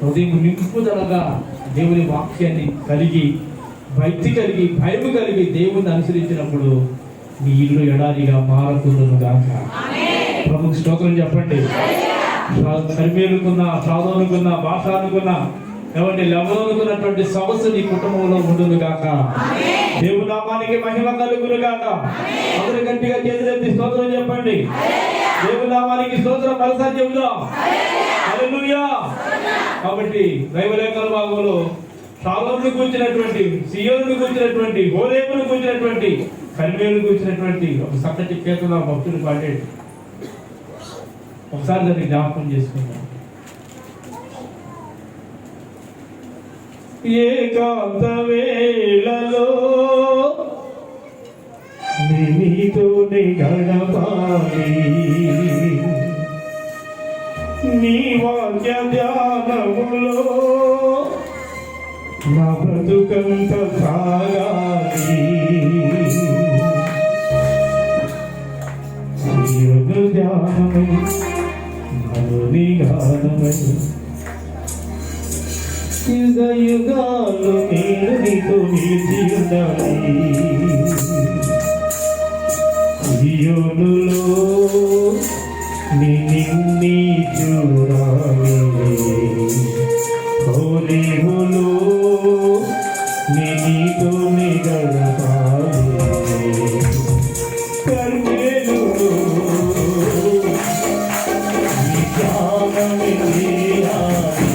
ఉదయం నింపుదలగా దేవుని వాక్యాన్ని కలిగి, భక్తి కలిగి, భయం కలిగి దేవుని అనుసరించినప్పుడు నీ ఇల్లు ఎడారిగా మారుతుందను గాక. ప్రభుకు స్తోత్రం చెప్పండి. సరిమేలుకున్న, సాధనుకున్న, భాష అనుకున్న, ఎవరి లెవెలనుకున్నటువంటి సమస్య నీ కుటుంబంలో ఉండును గాక. దేవుని నామానికి మహిమ కలుగును గాక. అందరూ గట్టిగా చేతులెత్తి స్తోత్రం చెప్పండి. దేవుని నామానికి స్తోత్రం మరోసారి చెబుదాం. హల్లెలూయా. కాబట్టి దైవలేఖన భాగంలో షాలోమును కూర్చున్నటువంటి, సియోనును కూర్చున్నటువంటి, హోరేబును కూర్చున్నటువంటి, కర్మేలును కూర్చున్నటువంటి ఒక చక్కటి కీర్తన భక్తుడు పాడాడు. ఒకసారి దాన్ని జ్ఞాపకం చేసుకుందాం. ఏకాంత వేళలో నీతోనే గడపాలి, నీ వాక్య ధ్యానములో నా బ్రతుకంత సాగాలి. ధ్యానమై మరుని గానమై యుగ యుగాలు నేను నీతో నిలిచి ఉండాలి. సియోనులో నిన్ని చూడాలి, హోరేబులో నీతోనే గడపాలి. కర్మేలులో నీ ధ్యానమే చేయాలి.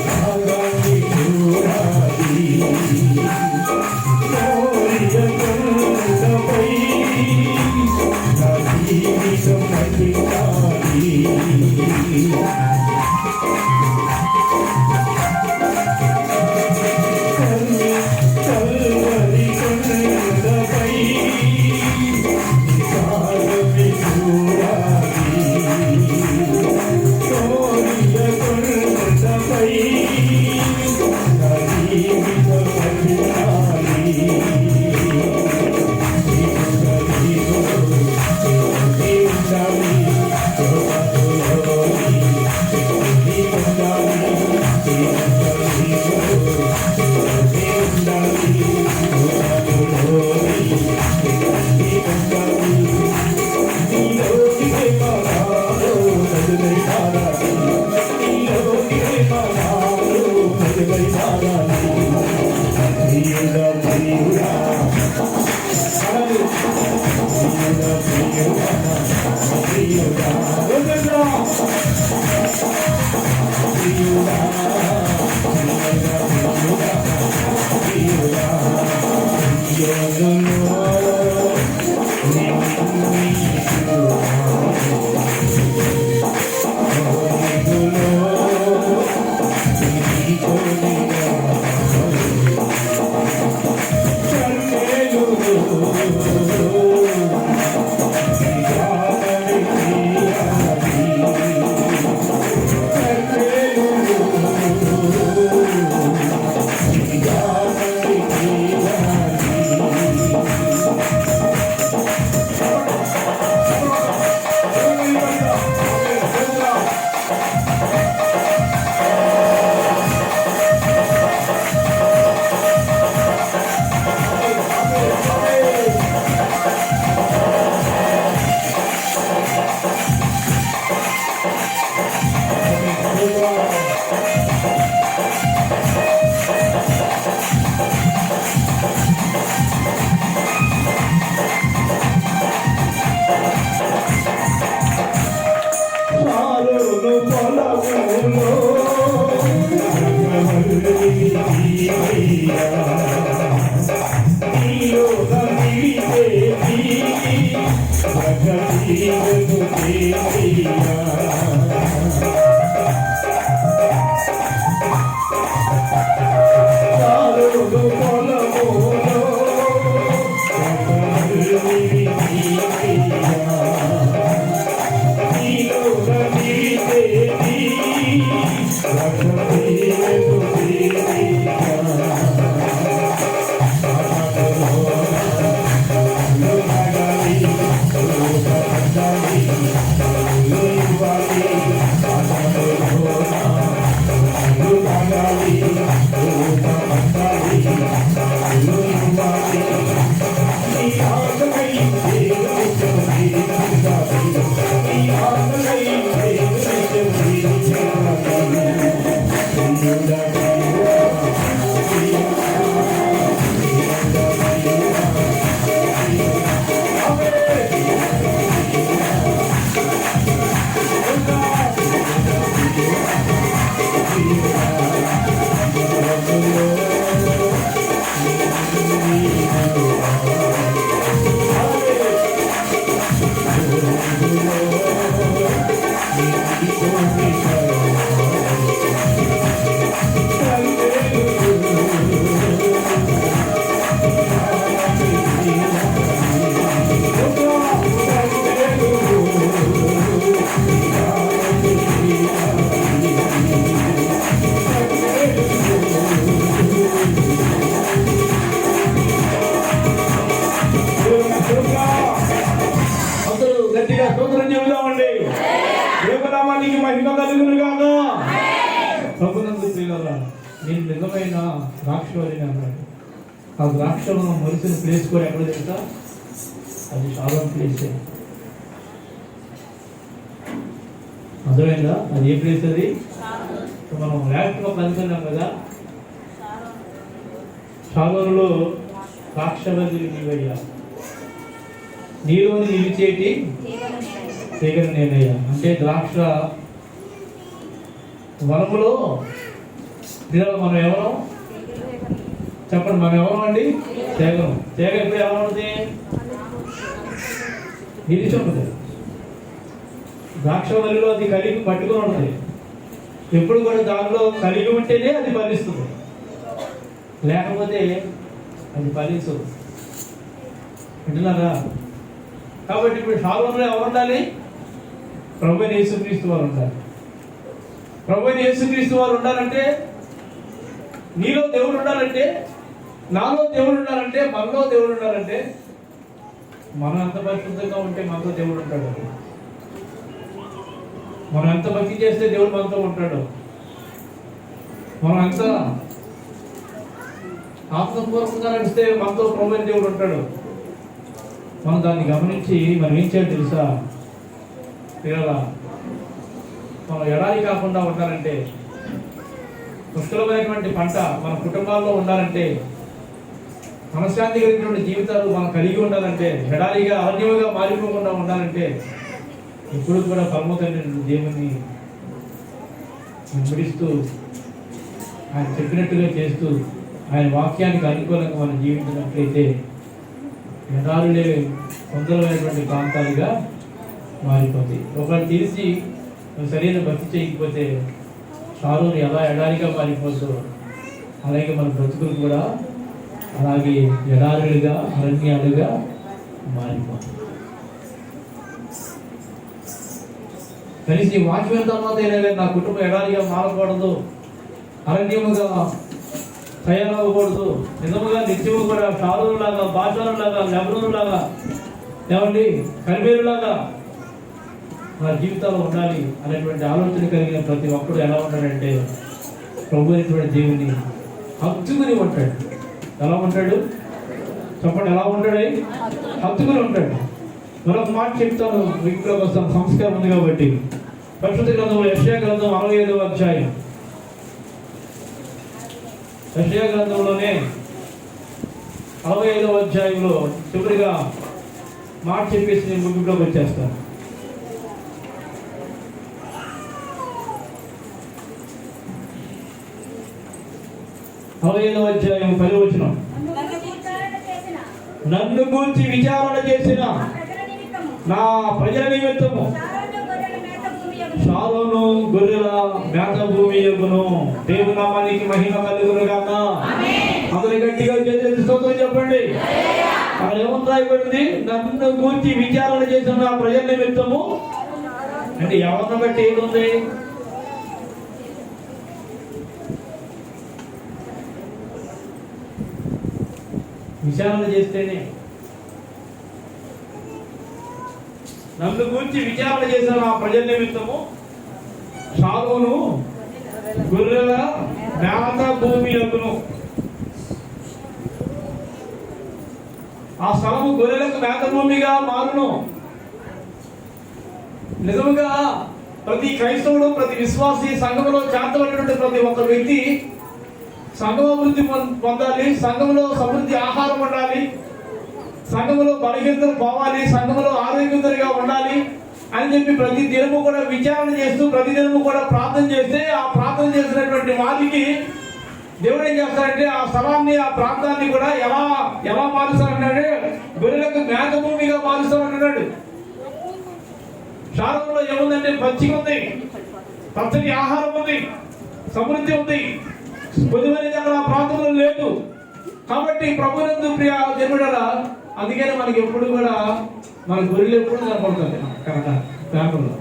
సాగని చూడాలి కోరిక కొండపై నా జీవితం నడిచాలి కల్వరి కొండపై సాగని చూడాలి కోరిక కొండపై నా జీవితం నడిచాలి నేను నిజమైన ద్రాక్షవల్లిని అన్నాడు. ఆ ద్రాక్షలో మొలిసిన ప్లేస్ కూడా ఎక్కడ తెలుసా? అది షాలోమ్ ప్లేస్. అర్థమైందా? అది ఏ ప్లేస్? అది మనం ల్యాప్లో కనుక్కున్నాం కదా, షాలోములో ద్రాక్షవల్లి నీవయ్యా, నీలోని నిలిచేటి తీగను నేనయ్యా. అంటే ద్రాక్ష వనములో దీనిలో మనం ఎవరు చెప్పండి, మనం ఎవరు అండి? తేగం. తేగ ఎప్పుడు ఎలా ఉంటుంది? నిలిచి ఉంటుంది. ద్రాక్షవల్లిలో అది కలిగి పట్టుకుని ఉంటుంది. ఎప్పుడు కూడా దానిలో కలిగి ఉంటేనే అది ఫలిస్తుంది, లేకపోతే అది ఫలించదు. వింటున్నారా? కాబట్టి ఇప్పుడు షాలోంలో ఎవరు ఉండాలి? ప్రభువైన యేసుక్రీస్తు వారు ఉండాలి. ప్రభువైన యేసుక్రీస్తు వారు ఉండాలంటే, నీలో దేవుడు ఉండాలంటే, నాలో దేవుడు ఉండాలంటే, మనలో దేవుడు ఉండాలంటే, మనం ఎంత పరిశుద్ధంగా ఉంటే మనతో దేవుడు ఉంటాడు. మనం ఎంత భక్తి చేస్తే దేవుడు మనతో ఉంటాడు. మనం ఎంత ఆత్మపూర్వకంగా నడిస్తే మనతో ప్రభువైన దేవుడు ఉంటాడు. మనం దాన్ని గమనించి మనం ఏం చేయాలి తెలుసా పిల్లల? మనం ఎడారి కాకుండా ఉండాలంటే, పుష్కలమైనటువంటి పంట మన కుటుంబాల్లో ఉండాలంటే, మనశ్శాంతి కలిగినటువంటి జీవితాలు మనం కలిగి ఉండాలంటే, ఎడారిగా అరణ్యముగా మారిపోకుండా ఉండాలంటే, ఇప్పుడు కూడా పరమోన్నతుడైన దేవుని విడిస్తూ ఆయన చెప్పినట్టుగా చేస్తూ ఆయన వాక్యానికి అనుకూలంగా మనం జీవించినట్లయితే ఎడారులే సుందరమైనటువంటి ప్రాంతాలుగా మారిపోతాయి. ఒకవేళ తెలిసి సరైన భక్తి చేయకపోతే షారోను ఎలా ఎడారిగా మారిపోతుందో అలాగే మన బ్రతుకులు కూడా అలాగే ఎడారులుగా అరణ్యాలుగా మారిపోతాయి. కనీసం ఈ వాక్యం తర్వాత అయినా కానీ నా కుటుంబం ఎడారిగా మారకూడదు, అరణ్యముగా తయారవ్వకూడదు, నిజముగా నిత్యము కూడా షారోనులాగా, బాషానులాగా, లెబనోనులాగా, ఏమండి కర్మేలులాగా నా జీవితాలు ఉండాలి అనేటువంటి ఆలోచన కలిగిన ప్రతి ఒక్కడు ఎలా ఉంటాడంటే ప్రభు అయినటువంటి దేవుని హత్తుకుని ఉంటాడు. ఎలా ఉంటాడు చెప్పండి? ఎలా ఉంటాడు? హత్తుకుని ఉంటాడు. మరొక మాట చెప్తాను, ఇంట్లో వస్తాను, సంస్కారం ఉంది కాబట్టి. పరిశుద్ధ గ్రంథంలో యెషయా గ్రంథం 65వ అధ్యాయం, యెషయా గ్రంథంలోనే 65వ అధ్యాయంలో చివరిగా మాట చెప్పేసి నేను ముగింపులోకి వచ్చేస్తాను. అధ్యాయం 10వ వచనం. నన్ను గూర్చి విచారణ చేసిన నా ప్రజల నిమిత్తము షారోను గొర్రెల మేత భూమి యొగును. దేవుని నామానికి మహిమ కలుగును గాక. అందరూ గట్టిగా చేతులెత్తి స్తోత్రం చెప్పండి. అక్కడ ఏమని రాయబడింది? నన్ను గూర్చి విచారణ చేసిన నా ప్రజల నిమిత్తము అంటే ఎవరిని బట్టి ఏముంది? విచారణ చేస్తేనే. నన్ను గురించి విచారణ చేసిన ఆ ప్రజల నిమిత్తము షారోను గొర్రెల మేత భూమి యొగును. ఆ స్థలము గొర్రెలకు మేత భూమిగా మారును. నిజముగా ప్రతి క్రైస్తవుడు, ప్రతి విశ్వాసి, సంఘంలో చేర్చబడినటువంటి ప్రతి ఒక్క వ్యక్తి సంఘం అభివృద్ధి పొందాలి, సంఘంలో సమృద్ధి ఆహారం ఉండాలి, సంఘంలో బలహీనతలు పోవాలి, సంఘంలో ఆరోగ్యవంతులుగా ఉండాలి అని చెప్పి ప్రతి దినము కూడా విచారణ చేస్తూ ప్రతి దినము కూడా ప్రార్థన చేస్తే, ఆ ప్రార్థన చేసినటువంటి వారికి దేవుడు ఏం చేస్తారంటే ఆ స్థలాన్ని, ఆ ప్రాంతాన్ని కూడా ఎలా మారుస్తారంటే గొర్రెలకు మేత భూమిగా మారుస్తారంటున్నాడు. షారోనులో ఏముందంటే పచ్చిగా ఉంది, పచ్చని ఆహారం ఉంది, సమృద్ధి ఉంది. కొద్దిమంది అక్కడ ఆ ప్రాంతంలో లేదు. కాబట్టి ప్రభునందు ప్రియ జన్మడలా, అందుకని మనకి ఎప్పుడు కూడా మన గొర్రెలు ఎప్పుడు కనపడుతుంది కరెక్టా బ్యాంకుల్లో.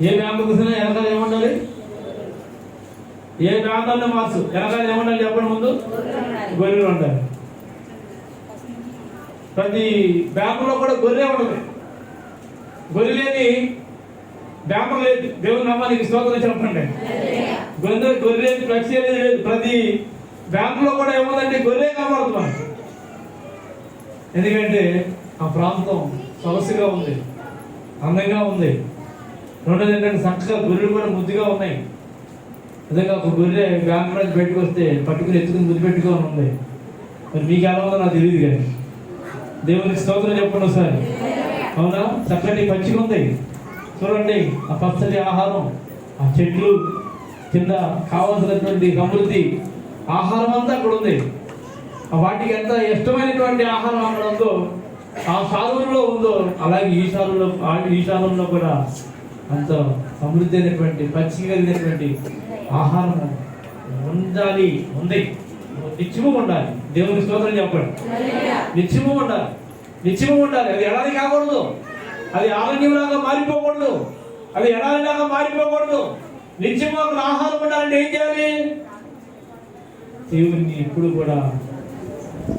ఏ బ్యాంకు చూసినా వెనకాల ఏముండాలి? ఏ బ్యాంకుల్లో మార్చు వెనకాల ఏముండాలి చెప్పండి? ముందు గొర్రెలు ఉండాలి. ప్రతి బ్యాంకులో కూడా గొర్రె ఉండదు. గొర్రె లేని బ్యాంకు లేదు. దేవుని నామానికి స్తోత్రం చెప్పండి. గొర్రె ఫ్లెక్సీ అనేది లేదు. ప్రతి బ్యాంకులో కూడా ఏముందంటే గొర్రె కనబడుతున్నాం. ఎందుకంటే ఆ ప్రాంతం సొగసుగా ఉంది, అందంగా ఉంది. రెండోది ఏంటంటే చక్కగా గొర్రెలు కూడా ముద్దుగా ఉన్నాయి. నిజంగా ఒక గొర్రె బ్యాంకు నుంచి బయటకు వస్తే పట్టుకుని ఎత్తుకుని ముద్దు పెట్టుకొని ఉంది. మరి మీకు ఎలా ఉందో నాకు తెలియదు కానీ దేవునికి స్తోత్రం చెప్పండి ఒకసారి. అవునా? చక్కటి పచ్చిగా ఉంది చూడండి. ఆ పచ్చటి ఆహారం, ఆ చెట్లు, కింద కావాల్సినటువంటి సమృద్ధి ఆహారం అంతా అక్కడ ఉంది. వాటికి ఎంత ఇష్టమైనటువంటి ఆహారం అక్కడ ఉందో, ఆ సాధువులో ఉందో, అలాగే ఈశానంలో కూడా అంత సమృద్ధి అయినటువంటి పచ్చి కలిగినటువంటి ఆహారం ఉండాలి, ఉంది, నిత్యము ఉండాలి. దేవుని స్తోత్రం చెప్పండి. నిత్యము ఉండాలి, నిత్యము ఉండాలి. అది ఎడారి కాకూడదు, అది ఆరోగ్యంలాగా మారిపోకూడదు, అది ఎడారిలాగా మారిపోకూడదు. నిత్యము అక్కడ ఆహారం ఉండాలంటే ఏం చేయాలి? దేవుణ్ణి ఎప్పుడు కూడా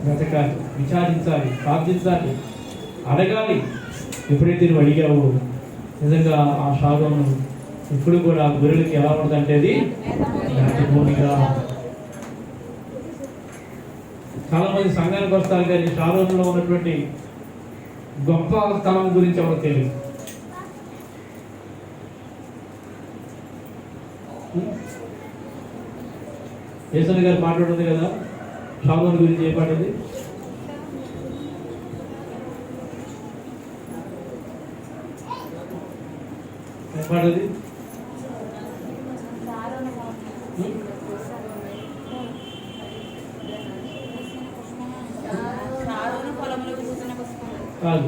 బ్రతకాలి, విచారించాలి, ప్రార్థించాలి, అడగాలి. ఎప్పుడైతే నువ్వు అడిగావో నిజంగా ఆ శాపము ఇప్పుడు కూడా గొర్రెలకి ఎలా ఉంటుందంటే అది భూమిగా. చాలా మంది సంఘానికి వస్తారు కానీ శాలోములో ఉన్నటువంటి గొప్ప స్థలం గురించి ఎవరికి తెలియదు. యేసయ్య గారు మాట్లాడుతుంది కదా శాలోము గురించి. ఏ పాట అది? ఏ పాట అది? కాదు,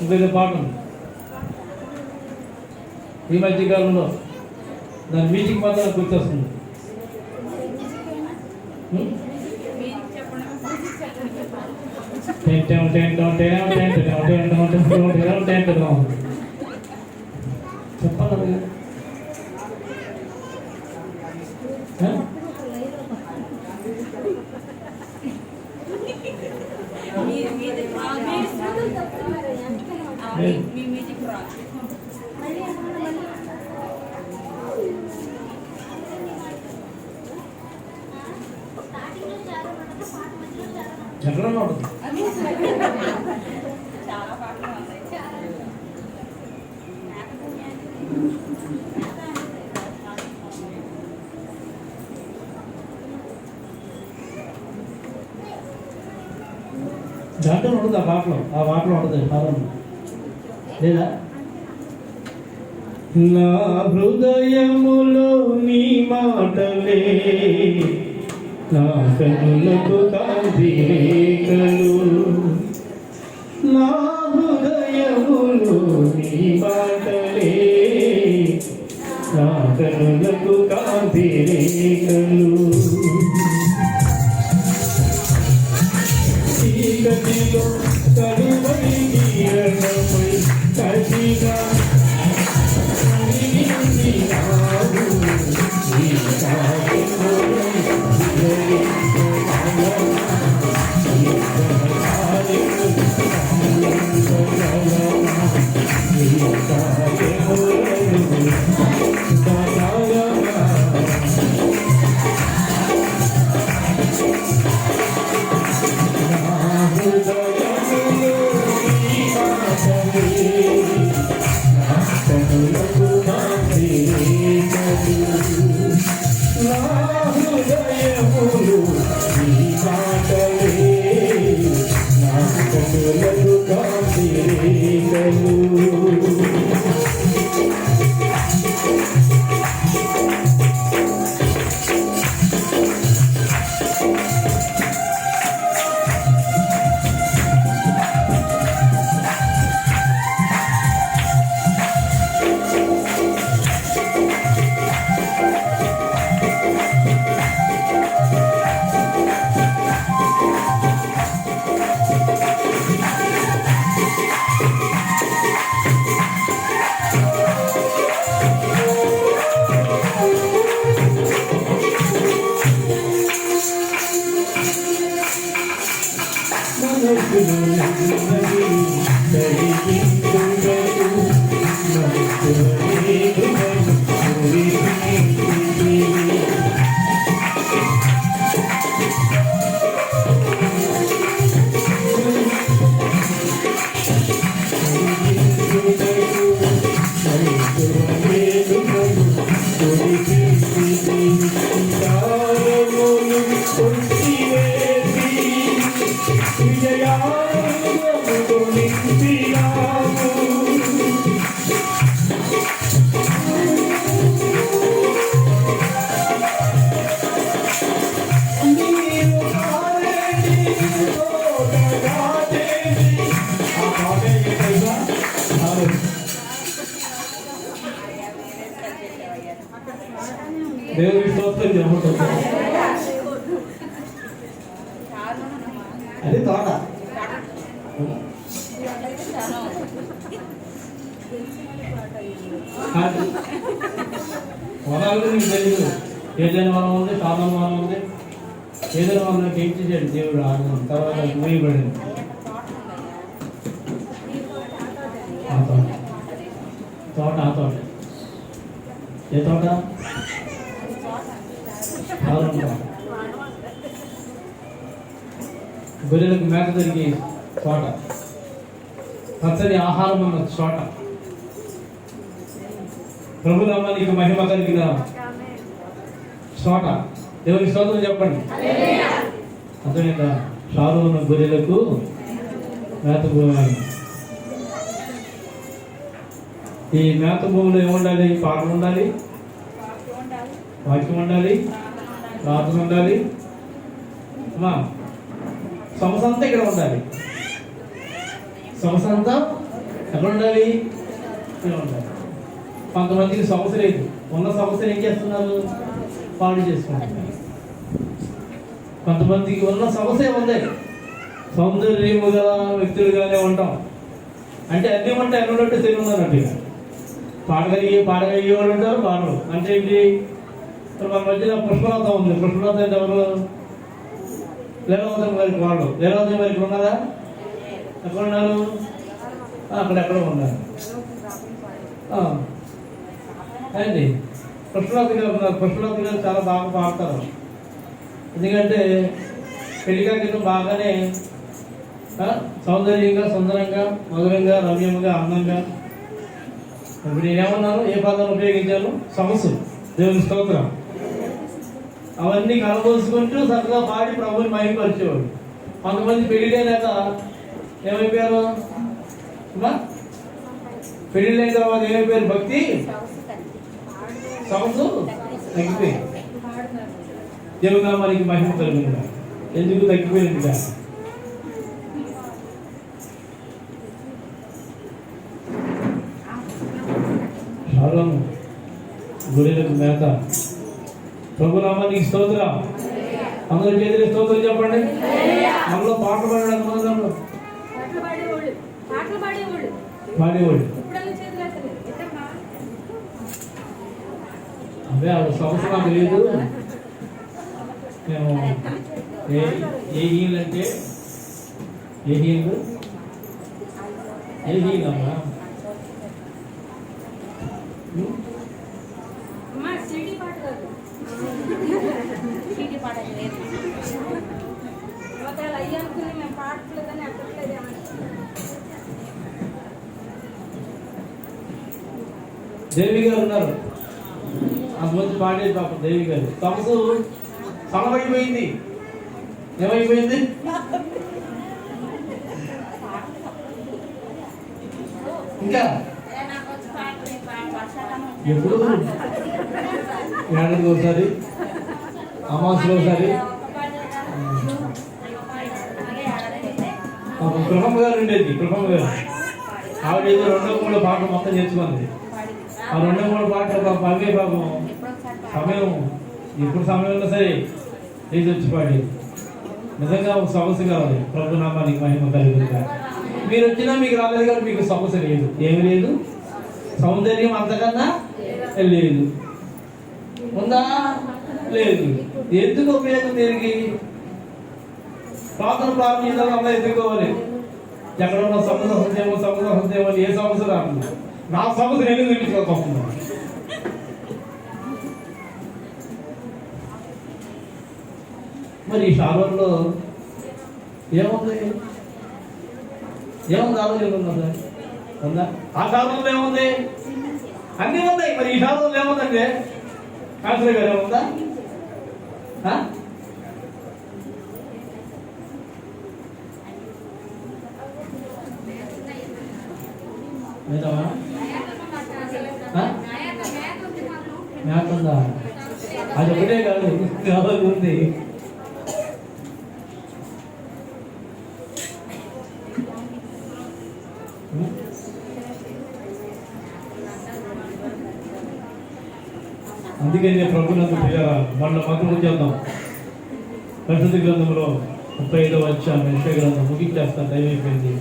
ఇంకొక పాట ఉంది ఈ మధ్యకాలంలో. దాని మ్యూజిక్ మాత్రం గుర్తొస్తుంది. చెప్పాలి. జనరల్ ఉంటుంది. దాంట్లో ఉంటుంది ఆ పాటలో ఉంటుంది పాదం లేదా? నా హృదయములో నీ మాటలే నా కనులకు కాంతి రేఖలు. నా హృదయములో నీ మాటలే నా కనులకు కాంతి రేఖలు. చీకటిలో కరువై కిరణమై కసిగా విజయా తోటగా చేసి. ఆ పాట ఏంటి తెలుసా? అవును. దేవుని స్తోత్రం చెప్పుకుంటాం. అది తోట. వనాలు నీకు తెలియదు. ఏదైనా వనం ఉంది, సాధన వనం ఉంది. ఏదైనా వనంలోకి ఏం చేశాడు దేవుడు ఆనందం తర్వాత మూయబడింది. ఆ తోట తోట ఆ తోట ఏ తోట? గొర్రెలకు మేత దొరికి చోట, పచ్చని ఆహారం ఉన్న చోట, ప్రభు నామానికి మహిమ కలిగిన చోట. దేవుని స్తోత్రం చెప్పండి. అర్థమైందా? షారోను గొర్రెలకు మేత భూమి. ఈ మేత భూమిలో ఏముండాలి? పాటలు ఉండాలి, వాక్యం ఉండాలి, ప్రార్థన ఉండాలి. అమ్మా సంవత్సరం అంతా ఇక్కడ ఉండాలి. సంవత్సరం అంతా ఎక్కడ ఉండాలి? ఇక్కడ ఉండాలి. కొంతమందికి సమస్య లేదు. ఉన్న సమస్యలు ఏం చేస్తున్నారు? పాడు చేసుకుంటున్నారు. కొంతమందికి ఉన్న సమస్య ఉంది. సౌందర్యము గల వ్యక్తులుగానే ఉంటాం. అంటే అన్నీ ఉంటాయి, అన్నీ ఉంటే తెలివి ఉన్నారంటే పాడగలిగే వాళ్ళు ఉంటారు. పాడరు అంటే ఏంటి? ఇప్పుడు మన మధ్యలో పుష్పలత ఉంది. పుష్పలత అంటే ఎవరు? లీలావతి గారికి వాళ్ళు. లీలావతి గారికి ఉన్నారా? ఎక్కడ ఉన్నారు? అక్కడెక్కడ ఉన్నారు. అండి పుష్పలత గారు ఉన్నారు. పుష్పలత గారు చాలా బాగా పాడతారు. ఎందుకంటే పెళ్లిగా బాగానే సౌందర్యంగా, సుందరంగా, మధురంగా, రమ్యంగా, అందంగా. ఇప్పుడు నేనేమన్నాను? ఏ పదాన్ని ఉపయోగించాను? సమస్యలు. దేవుని స్తోత్రం. అవన్నీ కలబోసుకుంటూ చక్కగా పాడి ప్రభుని మహిమపరిచేవాడు. కొంతమంది పెళ్ళిళ్ళైనాక ఏమైపోయారు? పెళ్ళిళ్ళైన తర్వాత ఏమైపోయారు? భక్తి సమస్య తగ్గిపోయింది. దేవుని నామానికి మహిమ కలిగింది. ఎందుకు తగ్గిపోయింది? షారోను గొర్రెలకు మేత. ప్రభు నామానికి స్తోత్రం. అందరూ చేతులు స్తోత్రం చెప్పండి. మనలో పాటలు పాడడానికి మందిరంలో పాడేవాడు. అదే ఆ సమస్య నాకు లేదు. మేము ఏ హీల్ అంటే ఏ హీల్ అమ్మా? దేవి గారు ఉన్నారు. అంతమంది పాడేది పాపం దేవి గారు. సమస్య సమమైపోయింది. ఏమైపోయింది? ఇంకా ఎప్పుడు ఏడాదికి ఒకసారి, అమావాస్యలో ఒకసారి. కృపమ్మ గారు ఉండేది. కృపమ్మ గారు ఆవిడ ఏదో 2-3 పాటలు మొత్తం నేర్చుకుంది. ఆ 2-3 పాటలు అవే పాపం సమయం ఎప్పుడు సమయం ఉన్నా సరే లేచి వచ్చి పాడి. నిజంగా ఒక సమస్య కావాలి. ప్రభు నామానికి మహిమ కలుగుతుంది. మీరు వచ్చినా మీకు రాలేదు కానీ మీకు సమస్య లేదు. ఏమి లేదు? సౌందర్యం అంతకన్నా లేదు. ఉందా? లేదు. ఎందుకు ఉపయోగం? దేనికి? ప్రార్థన ప్రారంభించాలి. ఎదుర్కోవాలి. ఎక్కడ ఉన్న సమస్య హృదయం అని ఏ సమస్య రాకుండా నా సమస్య నేను నిర్మించుకోకుండా. మరి ఈ షారోన్లో ఏముంది? ఆలోచన ఉందా? ఉందా? ఆ షారోన్లో ఏముంది? అన్నీ ఉన్నాయి. మరి ఈ షారోన్లో ఏముందంటే కాన్సర్ గారు ఏముందా? మేత ఉందా? అది ఒకటే కాదు, ఉంది. అందుకనే ప్రభునందు ప్రియులారా మన మతం చేద్దాం. పరిశుద్ధ గ్రంథంలో 35వ అధ్యాయం యెషయా గ్రంథం ముగించేస్తాను, టైం అయిపోయింది.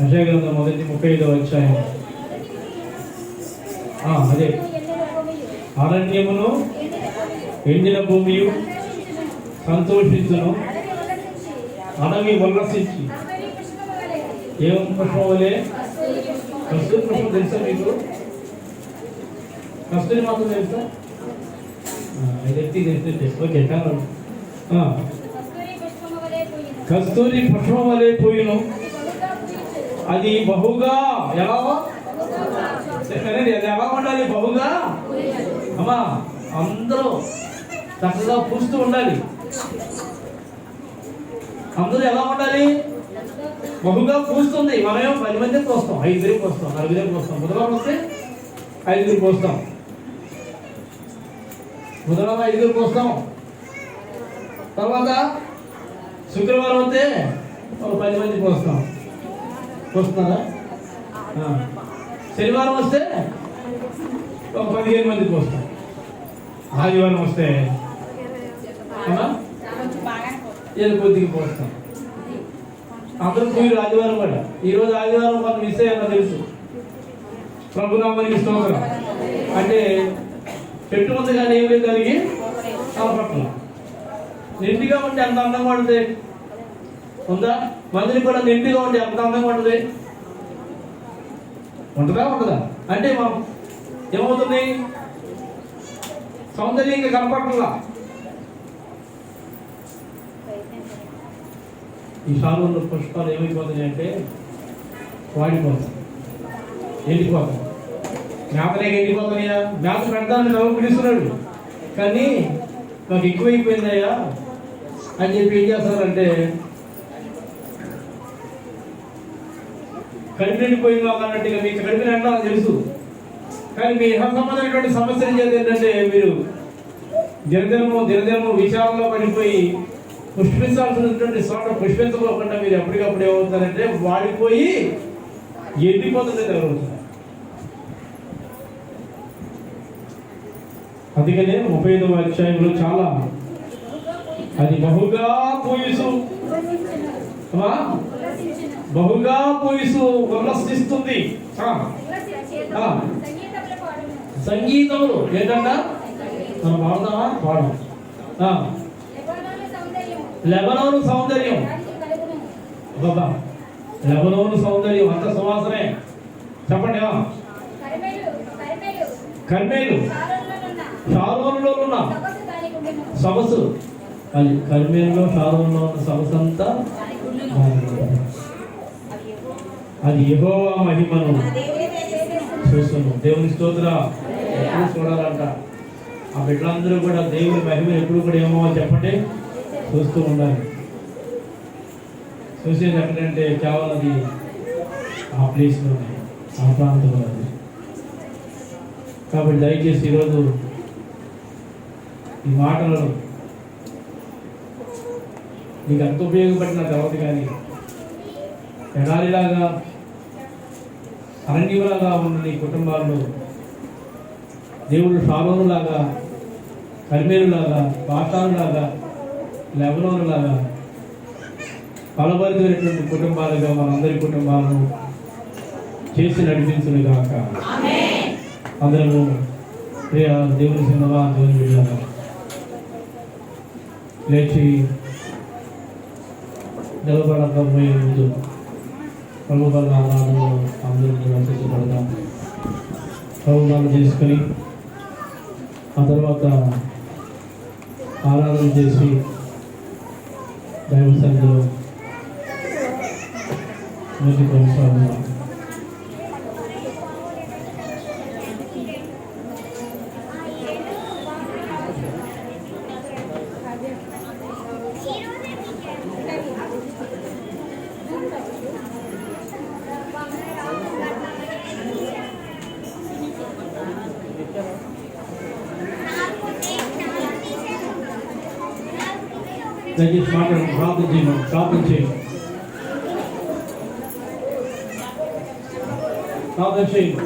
యెషయా గ్రంథం మొదటి 35వ అధ్యాయం. అదే అరణ్యమును ఎండిన భూమియు సంతోషించును, అడవి ఉల్లసించి ఏం పుష్పం వలే. కస్తూరి పుష్పం తెలుసా మీకు? కస్తూరి మాత్రం తెలుసా? ఓకే చాలా. కస్తూరి పుష్పం వలె పోయిను, అది బహుగా ఎలా అది ఎలా ఉండాలి? బహుగా అమ్మా అందరూ చక్కగా పూస్తూ ఉండాలి. అందరూ ఎలా ఉండాలి? బహుగా పూస్తుంది. మనమేమో 10 మందికి పోస్తాం, 5 పోస్తాం, 4 పోస్తాం. బుధవారం వస్తే 5 పోస్తాం, బుధవారం 5 పోస్తాం. తర్వాత శుక్రవారం వస్తే ఒక 10 మంది పోస్తాం. పోస్తున్నారా? శనివారం వస్తే ఒక 15 మంది పోస్తాం. ఆదివారం వస్తే కొద్దిగా పోస్తాం. అందరూ పోయి ఆదివారం కూడా. ఈరోజు ఆదివారం మనం మిస్ అయ్యామో తెలుసు. ప్రభునామానికి స్తోత్రం. అంటే చెట్టు ఉంది కానీ ఏం లేదు దానికి పట్ల నిండిగా ఉంటే ఎంత అందంగా ఉంటుంది ఉందా? మందిని కూడా నిండిగా ఉంటే ఎంత అందంగా ఉంటుంది ఉంటుందా? ఉంటుందా? అంటే మనం ఏమవుతుంది? సౌందర్యంగా కనపడలా. ఈ సాలులో పుష్పాలు ఏమైపోతున్నాయి అంటే వాడిపోతాయి, ఎండిపోతాయి. మేతలేక ఎండిపోతున్నాయా? మేత పెడతానని నవ్వు పిలుస్తున్నాడు, కానీ నాకు ఎక్కువైపోయిందయ్యా అని చెప్పి ఏం చేస్తారంటే కడుపు నిండిపోయింది అన్నట్టుగా. మీకు కడుపు నిండా తెలుసు, కానీ మీ సంబంధమైనటువంటి సమస్యలు చేత ఏంటంటే మీరు దినదినము విచారంలో పడిపోయి పుష్పించాల్సినటువంటి చోట పుష్పించకోకుండా మీరు ఎప్పటికప్పుడు ఏమవుతారంటే వాడిపోయి ఎండిపోతుంటే జరుగుతుంది. అందుకనే 35వ అధ్యాయంలో చాలా అది బహుగా పూయిసు ఉల్లసిస్తుంది. సంగీతములు ఏంటంట? మనం పాడదామా? పాడం. లెబనోను సౌందర్యం, బాబా లెబనోను సౌందర్యం అంత సువాసనే. చెప్పండి. కర్మేలు షారోనులో ఉన్న సొగసు, అది కర్మేలులో షారోనులో ఉన్న సొగసు అంతా అది యెహోవా మహిమను చూస్తున్నాం. దేవుని స్తోత్రం. ఎప్పుడు చూడాలంట ఆ బిడ్డలందరూ కూడా దేవుని మహిమను ఎప్పుడు కూడా ఏమో చెప్పండి చూస్తూ ఉండాలి. చూసేది ఎక్కడంటే కేవలం అది ఆ ప్లేస్లోనే, ఆ ప్రాంతంలో. కాబట్టి దయచేసి ఈరోజు ఈ మాటలను నీకు ఎంత ఉపయోగపడిన తర్వాత కానీ ఎడారిలాగా అరణ్యులాగా ఉన్న నీ కుటుంబాల్లో దేవుడు షారోనులాగా, కర్మేలులాగా, బాషానులాగా, లెబనోనులాగా ఫలభరితమైనటువంటి కుటుంబాలుగా మనందరి కుటుంబాలను చేసి నడిపించును గాక. అందరూ ప్రియ దేవుని సినిమా దేవుని బిడ్డలారా లేచి నిలబడకపోయే ముందు ప్రభుత్వాల ఆరాధనలో అందరూ కూడా సిద్ధపడదాం. ప్రభుత్వాలు చేసుకొని ఆ తర్వాత ఆరాధన చేసి దైవ సన్నిధిలో ముందుకు కొనసాగుదాం. దయచేసి మాట్లాడండి, ప్రార్థన చేయండి, ప్రార్థన చేయండి, ప్రార్థన చేయండి.